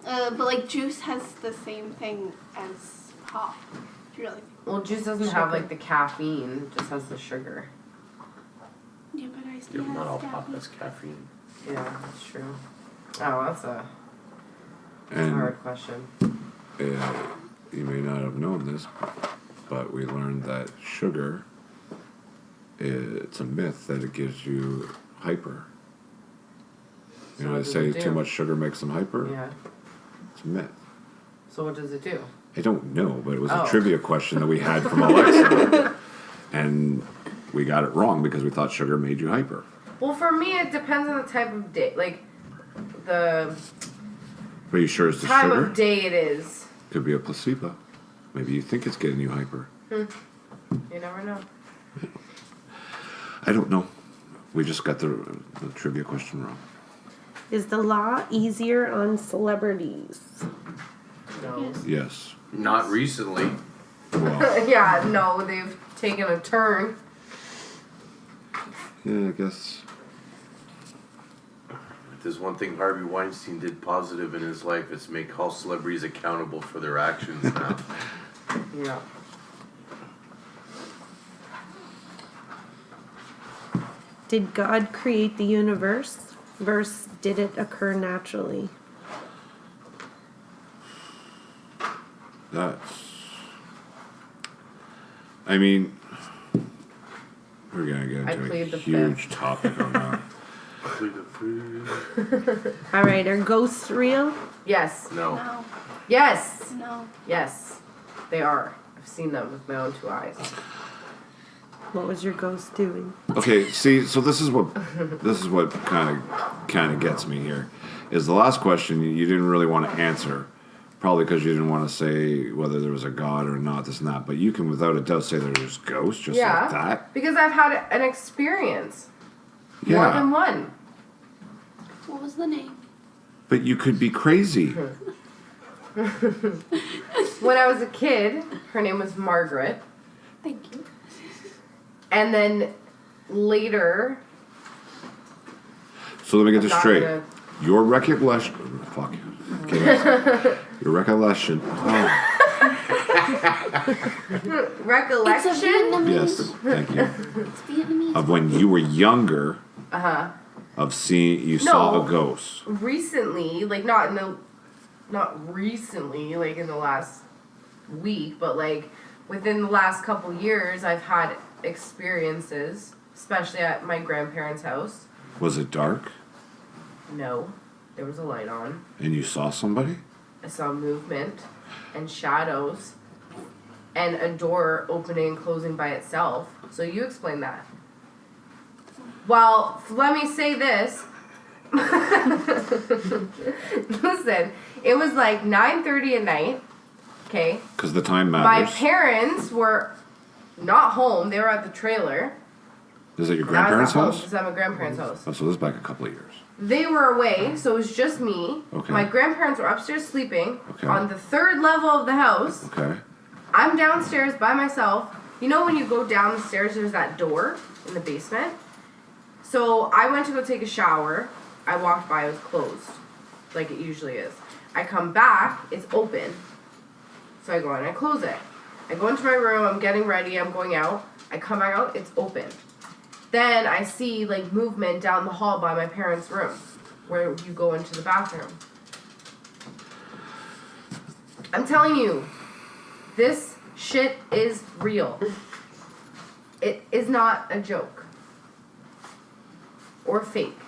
But like juice has the same thing as pop. If you really. well, juice doesn't have like the caffeine. It just has the sugar. Yeah, but iced tea Yeah, has not all pop caffeine. has caffeine. Yeah, that's true. Oh, that's a And hard question. you may not have known this, but we learned that sugar, it's a myth that it gives you hyper. You So know, what they does say it do? too much sugar makes them hyper. Yeah. It's a myth. So what does it do? I don't know, but it was Oh. a trivia question that we had from Alexa. And we got it wrong because we thought sugar made you hyper. Well, for me, it depends on the type of day. Like, the Are you sure it's the time sugar? of day it is. Could be a placebo. Maybe you think it's getting you hyper. You never know. I don't know. We just got the trivia question wrong. Is the law easier on celebrities? No. Yes. Yes. Not recently. Well, Yeah, no, they've taken a turn. yeah, I guess. If there's one thing Harvey Weinstein did positive in his life, it's make all celebrities accountable for their actions now. Yeah. Did God create the universe versus did it occur naturally? I mean, we're gonna get I into plead a the huge topic on that. All right, are ghosts real? Yes. No. No. Yes. No. Yes. They are. I've seen them with my own 2 eyes. What was your ghost doing? Okay, see, so this is what kind of gets me here, is the last question you didn't really want to answer, probably because you didn't want to say whether there was a God or not, this and that. But you can without a doubt say there's ghosts just like that. Because I've had an experience. Yeah, More than one. What was the name? but you could be crazy. When I was a kid, her name was Margaret. Thank you. And then later, So let me get I'm this not straight. gonna- Your recollection. Fuck. Okay. Your recollection. Oh, recollection. It's a Vietnamese. yes. Thank you. It's Vietnamese. Of when you were younger. Uh-huh. Of seeing you saw No. a ghost. Recently, like not recently, like in the last week, but like within the last couple years, I've had experiences, especially at my grandparents' house. Was it dark? No, there was a light on. And you saw somebody? I saw movement and shadows and a door opening and closing by itself. So you explain that. Well, let me say this. Listen, it was like 9:30 at night. Okay. Because the time My matters. parents were not home. They were at the trailer. Is it your And I was grandparents' at home. house? It was at my grandparents' house. Oh, so this is back a couple of years. They were away, so it was just me. Okay. My grandparents were upstairs sleeping Okay. on the 3rd level of the house. Okay. I'm downstairs by myself. You know when you go down the stairs, there's that door in the basement? So I went to go take a shower. I walked by, it was closed, like it usually is. I come back, it's open. So I go and I close it. I go into my room, I'm getting ready, I'm going out. I come back out, it's open. Then I see like movement down the hall by my parents' room, where you go into the bathroom. I'm telling you, this shit is real. It is not a joke. Or fake.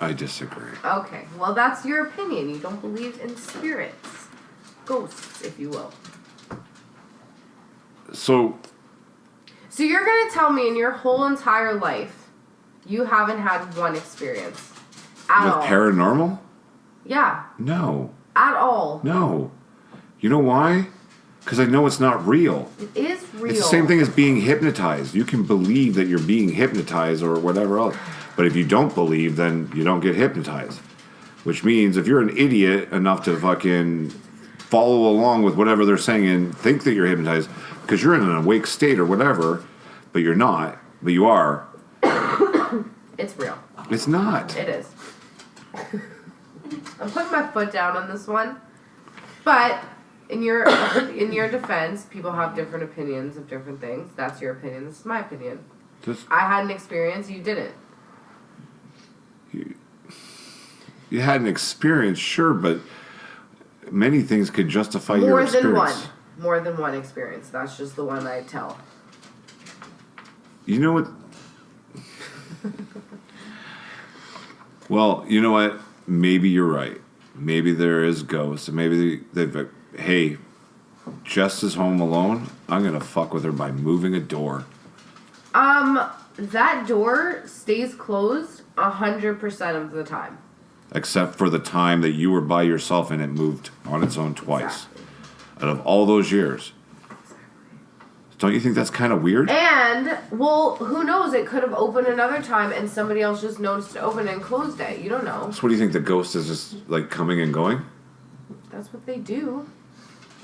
I disagree. Okay, well that's your opinion. You don't believe in spirits. Ghosts, if you will. So, So you're gonna tell me in your whole entire life, you haven't had one experience. At with all. paranormal? Yeah, No. at all. No. You know why? Because I know it's not real. It is real. It's the same thing as being hypnotized. You can believe that you're being hypnotized or whatever else. But if you don't believe, then you don't get hypnotized. Which means if you're an idiot enough to fucking follow along with whatever they're saying and think that you're hypnotized, because you're in an awake state or whatever, but you're not, but you are, It's real. it's not. It is. I'm putting my foot down on this one. But in your defense, people have different opinions of different things. That's your opinion. This is my opinion. Just, I had an experience, you didn't. you had an experience, sure, but many things could justify your More experience. than one. More than one experience. That's just the one I tell. You know what? Well, you know what? Maybe you're right. Maybe there is ghosts, and maybe they've. Hey, Jess is home alone. I'm gonna fuck with her by moving a door. That door stays closed 100% of the time. Except for the time that you were by yourself and it moved on its own twice. Exactly. Out of all those years. Don't you think that's kind of weird? And, well, who knows? It could have opened another time and somebody else just noticed to open and closed it. You don't know. So what do you think? The ghost is just like coming and going? That's what they do.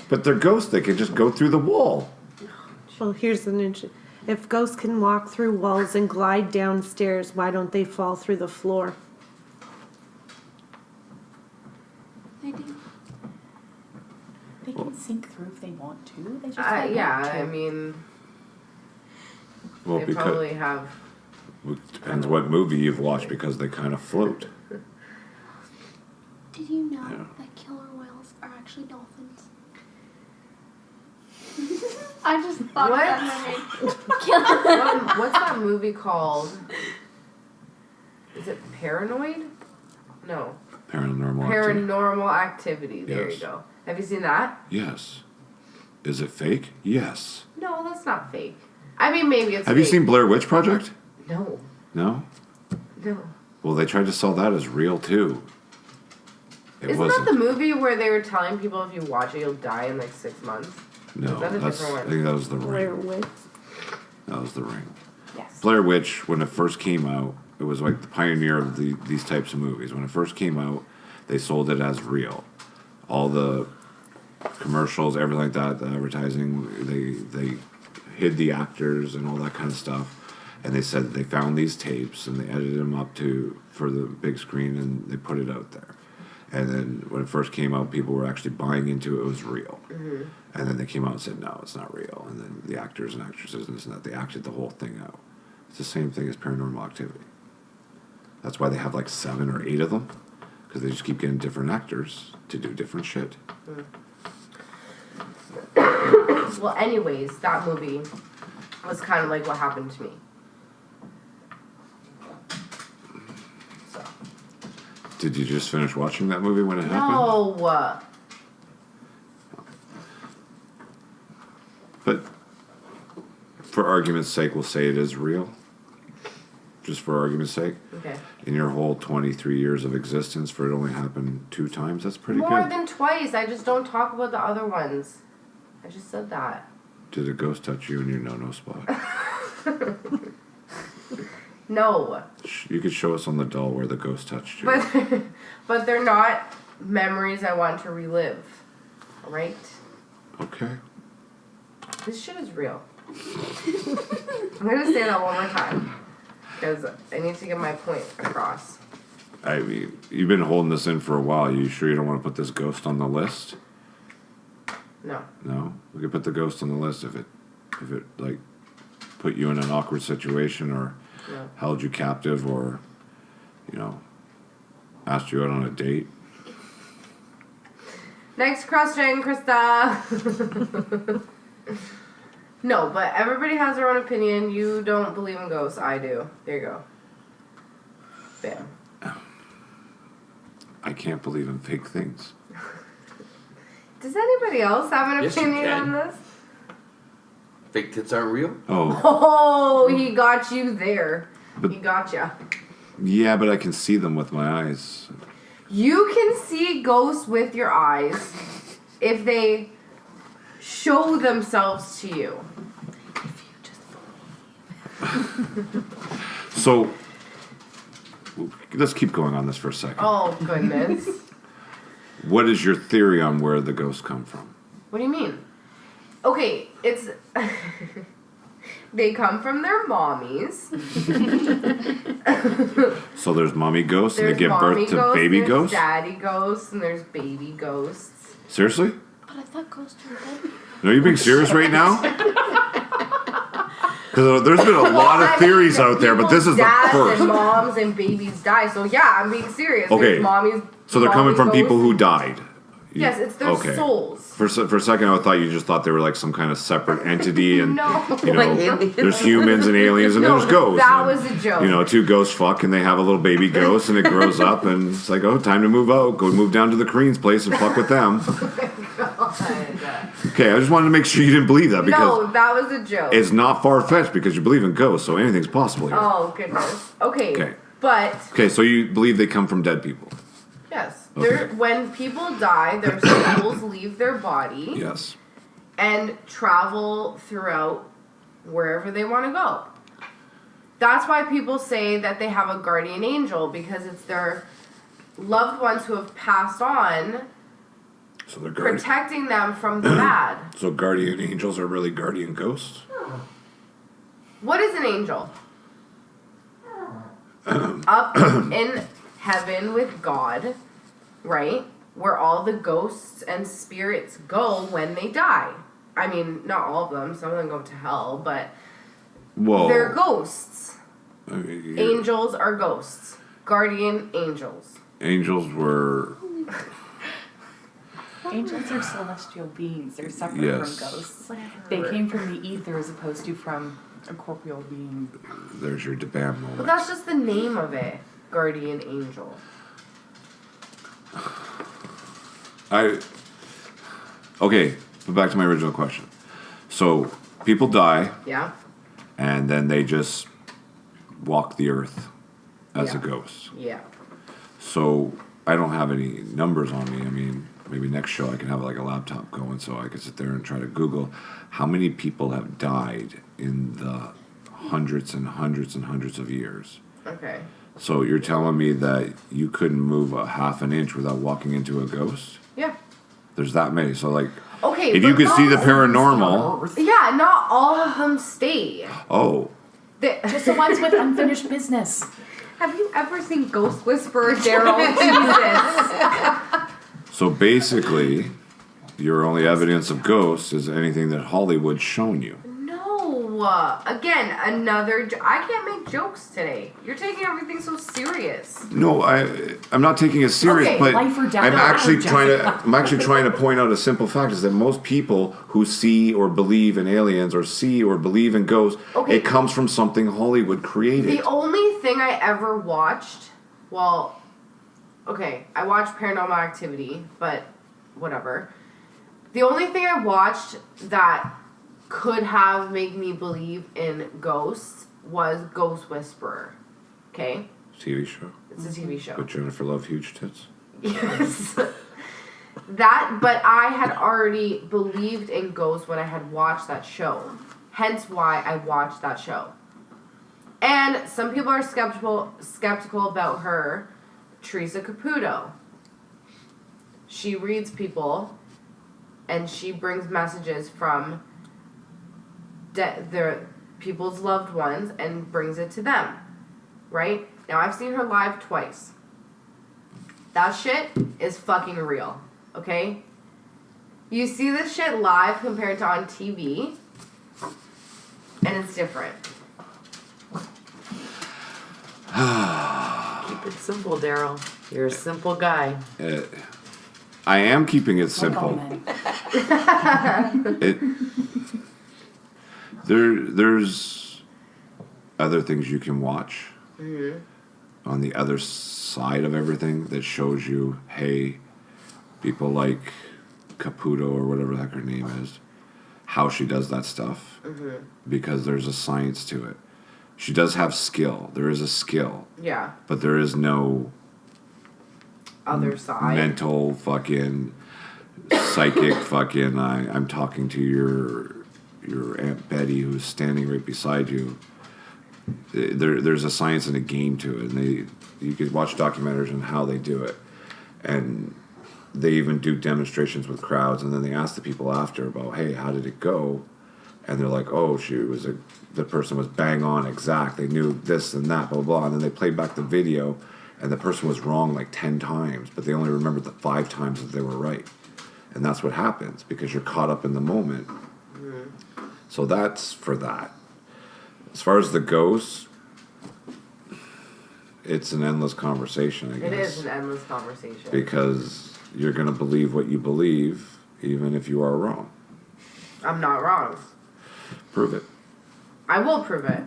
But they're ghosts. They can just go through the wall. Well, here's an interesting. If ghosts can walk through walls and glide downstairs, why don't they fall through the floor? They do. They can sink through if they want to. They just Yeah, don't want to. I mean, Well, they because probably have. it depends what movie you've watched because they kind of float. Did you know Yeah. that killer whales are actually dolphins? I just thought What? that movie. What's that movie called? Is it Paranoid? No. Paranormal activity. Paranormal Activity. There Yes. you go. Have you seen that? Yes. Is it fake? Yes. No, that's not fake. I mean, maybe it's Have fake. you seen Blair Witch Project? No. No? No. Well, they tried to sell that as real too. It Isn't wasn't. that the movie where they were telling people if you watch it, you'll die in like 6 months? No, Is that a that's. different one? I think that was the Blair Ring. Witch. That was the Ring. Yes. Blair Witch, when it first came out, it was like the pioneer of these types of movies. When it first came out, they sold it as real. All the commercials, everything like that, the advertising, they hid the actors and all that kind of stuff. And they said that they found these tapes and they edited them up for the big screen and they put it out there. And then when it first came out, people were actually buying into it was real. Mm-hmm. And then they came out and said, no, it's not real. And then the actors and actresses and this and that, they acted the whole thing out. It's the same thing as Paranormal Activity. That's why they have like 7 or 8 of them. Because they just keep getting different actors to do different shit. Well, anyways, that movie was kind of like what happened to me. So. Did you just finish watching that movie when it happened? No. But for argument's sake, we'll say it is real. Just for argument's sake. Okay. In your whole 23 years of existence, for it only happened 2 times, that's pretty More good. than twice. I just don't talk about the other ones. I just said that. Did a ghost touch you in your no-no spot? No. You could show us on the doll where the ghost touched you. But they're not memories I want to relive. Right? Okay. This shit is real. I'm gonna say that one more time. Because I need to get my point across. I mean, you've been holding this in for a while. You sure you don't want to put this ghost on the list? No. No? We could put the ghost on the list if it like put you in an awkward situation or No. held you captive or, asked you out on a date. Next question, Krista. No, but everybody has their own opinion. You don't believe in ghosts. I do. There you go. Bam. I can't believe in fake things. Does anybody else have an Yes, you opinion can. on this? Fake tits aren't real? Oh, Oh, he got you there. But- He got you. yeah, but I can see them with my eyes. You can see ghosts with your eyes if they show themselves to you. So, let's keep going on this for a second. Oh, goodness. What is your theory on where the ghosts come from? What do you mean? Okay, it's... They come from their mommies. So there's mommy ghosts and There's they give mommy birth to ghosts, baby there's ghosts? daddy ghosts, and there's baby ghosts. Seriously? But I thought ghosts were dead. No, you being serious right now? Because there's been a lot of theories out there, but this is the dads first. and moms and babies die. So yeah, I'm being serious. Okay, There's mommies. So they're coming from mommy people ghosts. who died. Yes, it's their souls. For a second, I thought you just thought they were like some kind of separate entity, and No. there's humans and aliens, and No, there's ghosts. that and, was a joke. 2 ghosts fuck, and they have a little baby ghost, and it grows up, and it's like, oh, time to move out. Go move down to the Koreans' place and fuck with them. Okay, I just wanted to make sure you didn't believe that because No, that was a joke. it's not far fetched because you believe in ghosts, so anything's possible here. Oh goodness. Okay. Okay. But Okay, so you believe they come from dead people? yes, Okay. when people die, their souls leave their body Yes. and travel throughout wherever they want to go. That's why people say that they have a guardian angel, because it's their loved ones who have passed on So they're guardian. protecting them from the bad. So guardian angels are really guardian ghosts? What is an angel? Up in heaven with God, right? Where all the ghosts and spirits go when they die. I mean, not all of them. Some of them go to hell, but Whoa. they're ghosts. I mean, Angels are ghosts. Guardian angels. angels were... Angels are celestial beings. They're separate Yes. from ghosts. They came from the ether as opposed to from a corporeal being. There's your DeBam moment. But that's just the name of it. Guardian angel. Okay, but back to my original question. So, people die, Yeah? and then they just walk the earth as a Yeah. ghost. Yeah. So, I don't have any numbers on me. I mean, maybe next show I can have like a laptop going so I can sit there and try to Google how many people have died in the hundreds and hundreds and hundreds of years. Okay. So, you're telling me that you couldn't move a half an inch without walking into a ghost? Yeah. There's that many. So, like, Okay. if but you could see the not- paranormal, Yeah, not all of them stay. oh, Just the ones with unfinished business. Have you ever seen Ghost Whisperer, Darryl? Jesus. so basically, your only evidence of ghosts is anything that Hollywood's shown you. No. Again, another. I can't make jokes today. You're taking everything so serious. No, I'm not taking it serious, Okay, but life or death. I'm No, actually Jessica. I'm actually trying to point out a simple fact is that most people who see or believe in aliens or see or believe in ghosts, Okay. it comes from something Hollywood created. The only thing I ever watched, well, okay, I watched Paranormal Activity, but whatever. The only thing I watched that could have made me believe in ghosts was Ghost Whisperer. Okay? TV show It's a TV show. with Jennifer Love Huge Tits. Yes. That, but I had already believed in ghosts when I had watched that show. Hence why I watched that show. And some people are skeptical about her, Teresa Caputo. She reads people, and she brings messages from their people's loved ones and brings it to them. Right? Now, I've seen her live twice. That shit is fucking real. Okay? You see this shit live compared to on TV, and it's different. Keep it simple, Darryl. You're a simple guy. I am keeping it Like all simple. men. There's other things you can watch on the other side of everything that shows you, hey, people like Caputo or whatever the heck her name is, how she does that stuff, because there's a science to it. She does have skill. There is a skill, Yeah. but there is no Other side. mental fucking psychic fucking I'm talking to your Aunt Betty who's standing right beside you. There's a science and a game to it, and you could watch documentaries on how they do it, and they even do demonstrations with crowds, and then they ask the people after about, hey, how did it go? And they're like, oh, the person was bang on exact. They knew this and that, blah, blah, blah. And then they played back the video, and the person was wrong like 10 times, but they only remembered the 5 times that they were right. And that's what happens, because you're caught up in the moment. So that's for that. As far as the ghosts, it's an endless conversation, I guess. It is an endless conversation. Because you're going to believe what you believe, even if you are wrong. I'm not wrong. Prove it. I will prove it.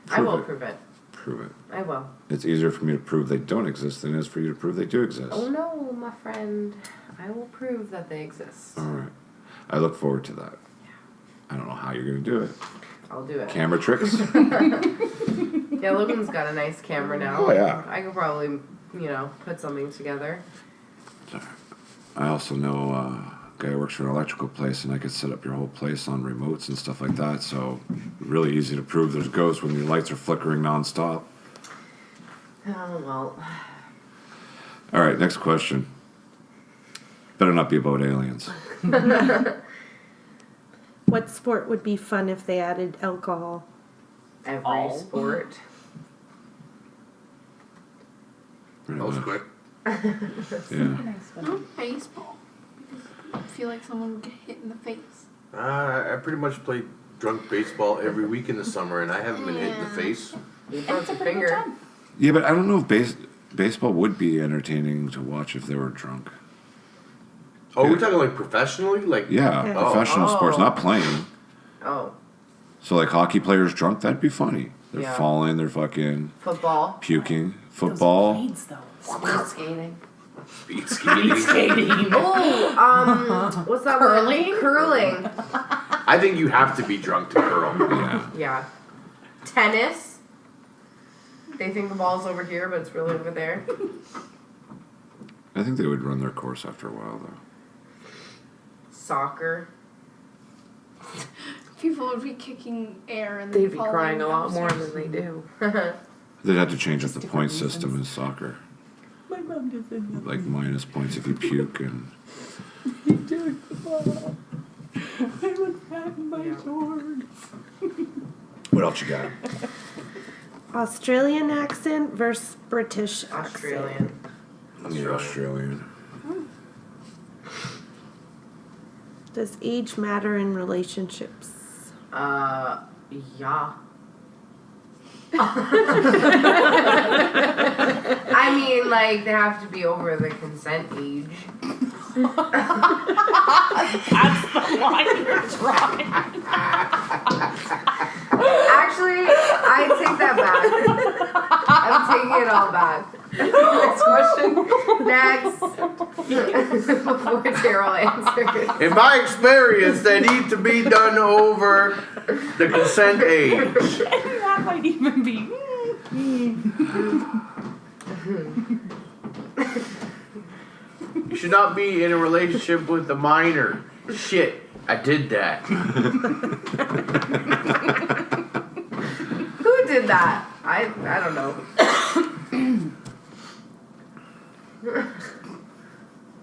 I Prove will it. prove it. Prove it. I will. It's easier for me to prove they don't exist than it is for you to prove they do exist. Oh no, my friend. I will prove that they exist. All right. I look forward to that. I don't know how you're going to do it. I'll do it. Camera tricks? Yeah, Logan's got a nice camera now. Oh, yeah. I could probably, put something together. I also know a guy who works for an electrical place, and I could set up your whole place on remotes and stuff like that. So really easy to prove there's ghosts when your lights are flickering nonstop. Oh, well. All right, next question. Better not be about aliens. What sport would be fun if they added alcohol? Every All. sport. Pretty That was much. quick. Yeah. Baseball. I feel like someone would get hit in the face. I pretty much played drunk baseball every week in the summer, and I haven't been hit in the face. You And broke it's a your pretty good finger. time. Yeah, but I don't know if baseball would be entertaining to watch if they were drunk. Oh, Yeah. we're talking like professionally? Like, Yeah, Yeah. professional sports, not playing. Oh, So like hockey players drunk, that'd be funny. They're Yeah. falling, they're fucking football. puking. Those Football. blades, though. Speed skating. speed skating. Skating. Oh, what's that word? Curling? Curling. I think you have to be drunk to curl. Yeah. Yeah. Tennis. They think the ball's over here, but it's really over there. I think they would run their course after a while though. Soccer. People would be kicking air and then They'd be falling crying a lot more downstairs. than they do. They'd have to change up the Just point different system in reasons. soccer. My mom doesn't know. Like minus points if you puke and I would fatten my Yeah. sword. what else you got? Australian accent versus British accent. Australian. Yeah, Australian. Does age matter in relationships? Yeah. I mean, like, they have to be over the consent age. That's the line you're drawing. Actually, I take that back. I'm taking it all back. Next question. Next. Before Darryl answers. In my experience, they need to be done over the consent age. That might even be. You should not be in a relationship with a minor. Shit, I did that. Who did that? I don't know.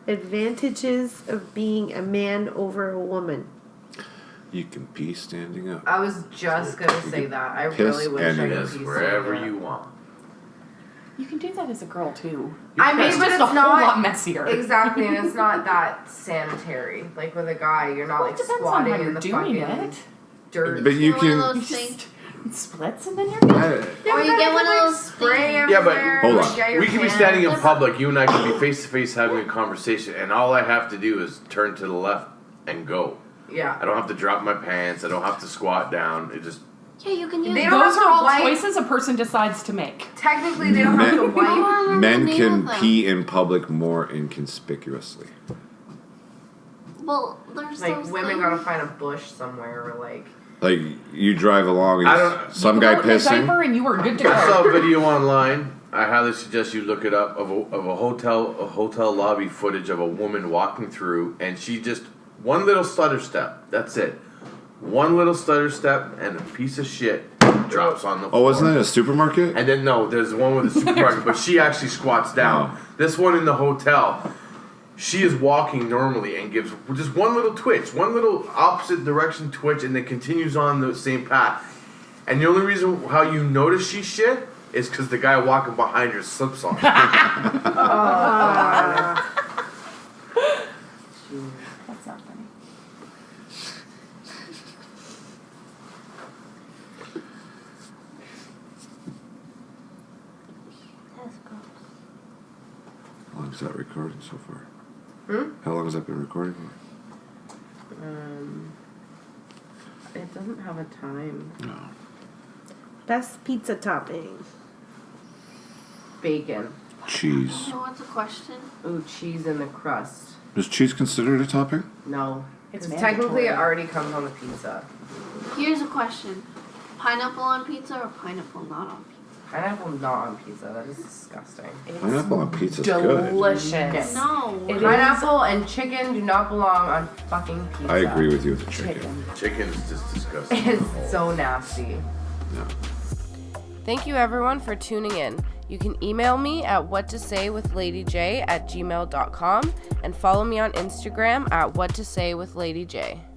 Advantages of being a man over a woman. You can pee standing up. I was just gonna say that. I Piss really wish I and could Yes, be wherever saying you want. You can do that as a girl too. I mean, It's but just it's a whole not lot messier. exactly, and it's not that sanitary. Like with a guy, you're not Well, like it depends on squatting how in you're the doing fucking it. dirt. But you One can. of You those things. just it splits and then you're good. I- Or you but get then one of like, those spray things. Yeah, but everywhere, hold like, on. get your We could be hands- standing in public. You and I could be face to face having a conversation, and all I have to do is turn to the left and go. Yeah. I don't have to drop my pants. I don't have to squat down. It just Yeah, you can use They it. don't Those have are to all wipe. choices a person decides to make. Technically, they don't have to wipe. remember Men the name can of them. pee in public more inconspicuously. Well, there's Like those women things. gotta find a bush somewhere, or like. Like you drive along, I and don't- some You guy put out in a pissing. diaper and you are good to I saw go. a video online. I highly suggest you look it up of a hotel lobby footage of a woman walking through, and she just one little stutter step. That's it. One little stutter step, and a piece of shit drops on the floor. Oh, wasn't that a supermarket? And then no, there's one with the supermarket, but she actually squats down. Oh. This one in the hotel, she is walking normally and gives just one little twitch, one little opposite direction twitch, and then continues on the same path. And the only reason how you notice she shit is because the guy walking behind her slips on. That's not funny. How long is that recording so far? Hmm? How long has that been recording for? It doesn't have a time. No. Best pizza topping. Bacon. Cheese. Oh, what's a question? Ooh, cheese in the crust. Is cheese considered a topping? No. It's 'Cause technically it mandatory. already comes on the pizza. Here's a question: pineapple on pizza or pineapple not on pizza? Pineapple not on pizza. That is disgusting. Pineapple on pizza's good. Delicious. No. It is Pineapple and chicken do not belong on fucking pizza. I agree with you with the chicken. chicken. Chicken is just disgusting. It's so nasty. No. Thank you everyone for tuning in. You can email me at whattosaywithladyj@gmail.com and follow me on Instagram at whattosaywithladyj.